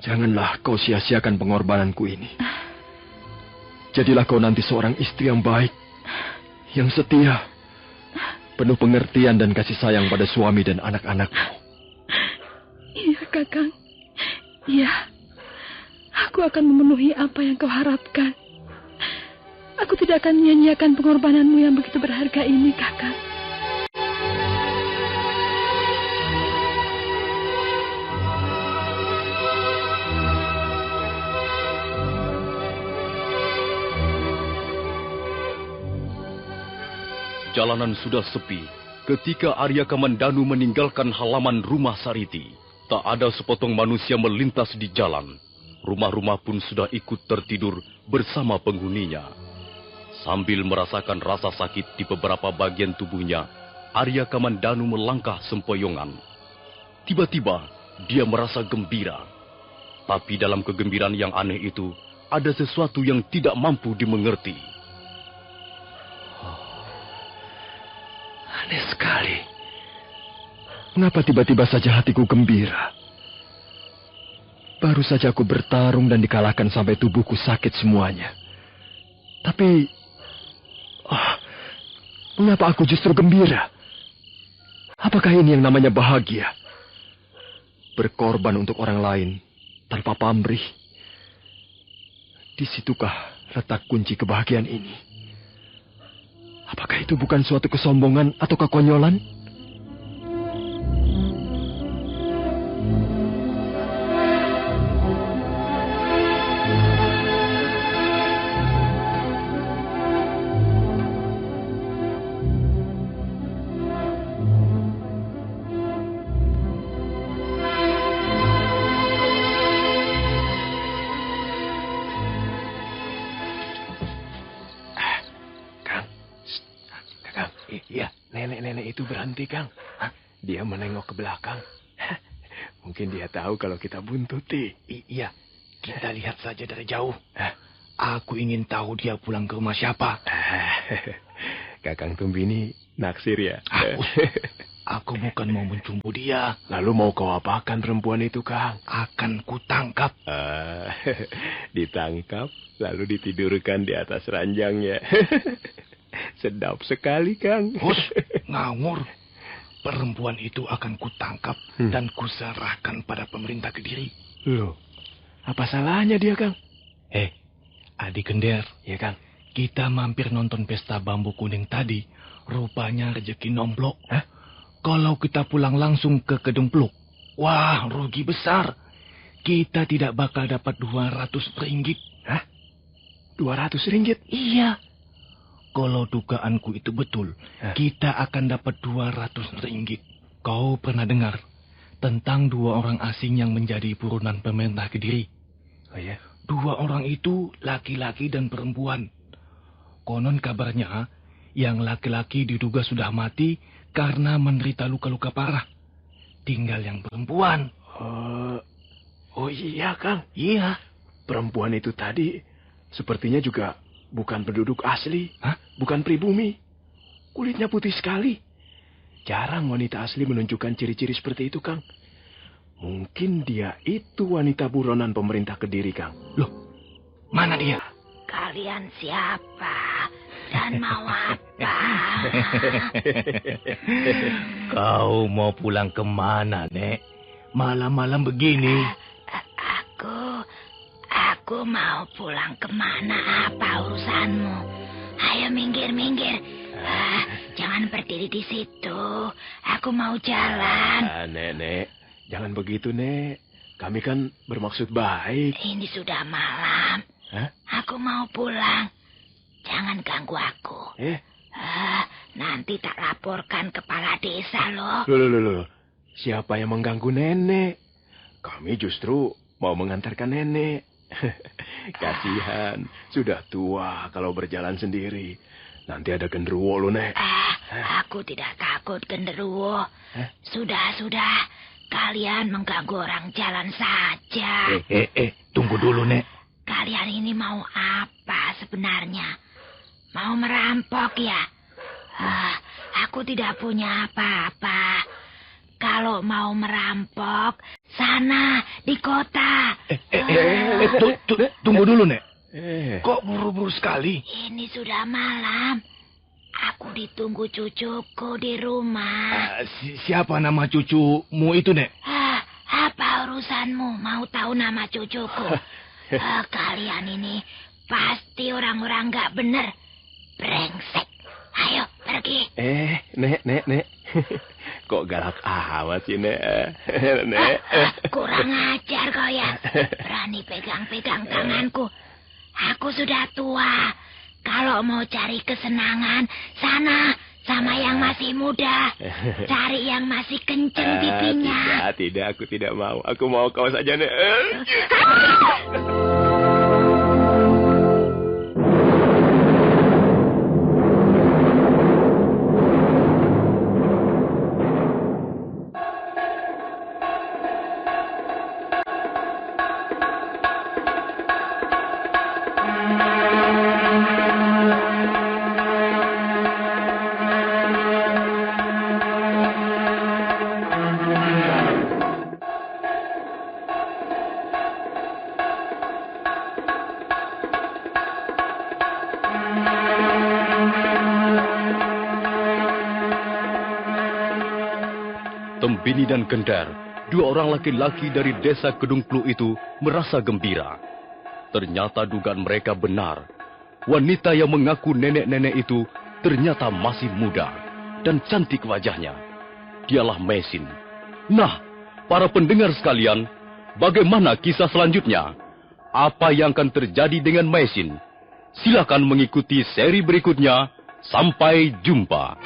Janganlah kau sia-siakan pengorbananku ini. Jadilah kau nanti seorang istri yang baik, yang setia, penuh pengertian dan kasih sayang pada suami dan anak-anakmu. Iya, Kakang. Iya. Aku akan memenuhi apa yang kau harapkan. Aku tidak akan menyia-nyiakan pengorbananmu yang begitu berharga ini, Kakang. Jalanan sudah sepi ketika Arya Kamandanu meninggalkan halaman rumah Sariti. Tak ada sepotong manusia melintas di jalan. Rumah-rumah pun sudah ikut tertidur bersama penghuninya. Sambil merasakan rasa sakit di beberapa bagian tubuhnya, Arya Kamandanu melangkah sempoyongan. Tiba-tiba, dia merasa gembira. Tapi dalam kegembiraan yang aneh itu, ada sesuatu yang tidak mampu dimengerti. Aneh sekali. Mengapa tiba-tiba saja hatiku gembira? Baru saja aku bertarung dan dikalahkan sampai tubuhku sakit semuanya. Tapi, mengapa aku justru gembira? Apakah ini yang namanya bahagia? Berkorban untuk orang lain tanpa pamrih. Di situkah letak kunci kebahagiaan ini? Apakah itu bukan suatu kesombongan atau kekonyolan? Nenek itu berhenti, Kang. Dia menengok ke belakang. Mungkin dia tahu kalau kita buntuti. Iya, kita lihat saja dari jauh. Aku ingin tahu dia pulang ke rumah siapa. Kakang Tumbini naksir ya? Aku bukan mau mencumbu dia. Lalu mau kau apakan perempuan itu, Kang? Akan kutangkap. Ditangkap, lalu ditidurkan di atas ranjangnya. Sedap sekali, Kang. Hus, ngawur. Perempuan itu akan kutangkap dan kuserahkan pada pemerintah Kediri. Loh, apa salahnya dia, Kang? Adik Gender. Ya, Kang. Kita mampir nonton pesta bambu kuning tadi. Rupanya rezeki nomplok. Kalau kita pulang langsung ke Kedung Pluk, wah, rugi besar. Kita tidak bakal dapat 200 ringgit. Hah? 200 ringgit? Iya. Kalau dugaanku itu betul, kita akan dapat 200 ringgit. Kau pernah dengar tentang 2 orang asing yang menjadi buronan pemerintah Kediri? Oh ya? 2 orang itu laki-laki dan perempuan. Konon kabarnya, yang laki-laki diduga sudah mati karena menderita luka-luka parah. Tinggal yang perempuan. Oh iya, Kang. Iya. Perempuan itu tadi sepertinya juga bukan penduduk asli. Hah? Bukan pribumi. Kulitnya putih sekali. Jarang wanita asli menunjukkan ciri-ciri seperti itu, Kang. Mungkin dia itu wanita buronan pemerintah Kediri, Kang. Loh, mana dia? Kalian siapa? Dan mau apa? Kau mau pulang kemana, Nek? Malam-malam begini. Aku mau pulang kemana? Apa urusanmu? Ayo minggir. Jangan berdiri di situ. Aku mau jalan. Nek. Jangan begitu, Nek. Kami kan bermaksud baik. Ini sudah malam. Hah? Aku mau pulang. Jangan ganggu aku. Nanti tak laporkan kepala desa loh. Loh. Siapa yang mengganggu nenek? Kami justru mau mengantarkan nenek. Kasihan, sudah tua kalau berjalan sendiri. Nanti ada genderuwo loh, Nek. Aku tidak takut genderuwo. Sudah. Kalian mengganggu orang jalan saja. Tunggu dulu, Nek. Kalian ini mau apa sebenarnya? Mau merampok ya? Aku tidak punya apa-apa. Kalau mau merampok, sana di kota. Tunggu dulu, Nek. Kok buru-buru sekali? Ini sudah malam. Aku ditunggu cucuku di rumah. Siapa nama cucumu itu, Nek? Apa urusanmu? Mau tahu nama cucuku? Kalian ini pasti orang-orang nggak bener. Brengsek. Ayo, pergi. Nek. Kok galak amat sih, Nek? Nek. Kurang ajar kau ya. Berani pegang-pegang tanganku. Aku sudah tua. Kalau mau cari kesenangan, sana sama yang masih muda. Cari yang masih kenceng pipinya. Tidak, aku tidak mau. Aku mau kau saja, Nek. Tembini dan Gender, 2 orang laki-laki dari desa Kedung Pluk itu merasa gembira. Ternyata dugaan mereka benar. Wanita yang mengaku nenek-nenek itu ternyata masih muda dan cantik wajahnya. Dialah Mesin. Nah, para pendengar sekalian, bagaimana kisah selanjutnya? Apa yang akan terjadi dengan Mesin? Silakan mengikuti seri berikutnya. Sampai jumpa.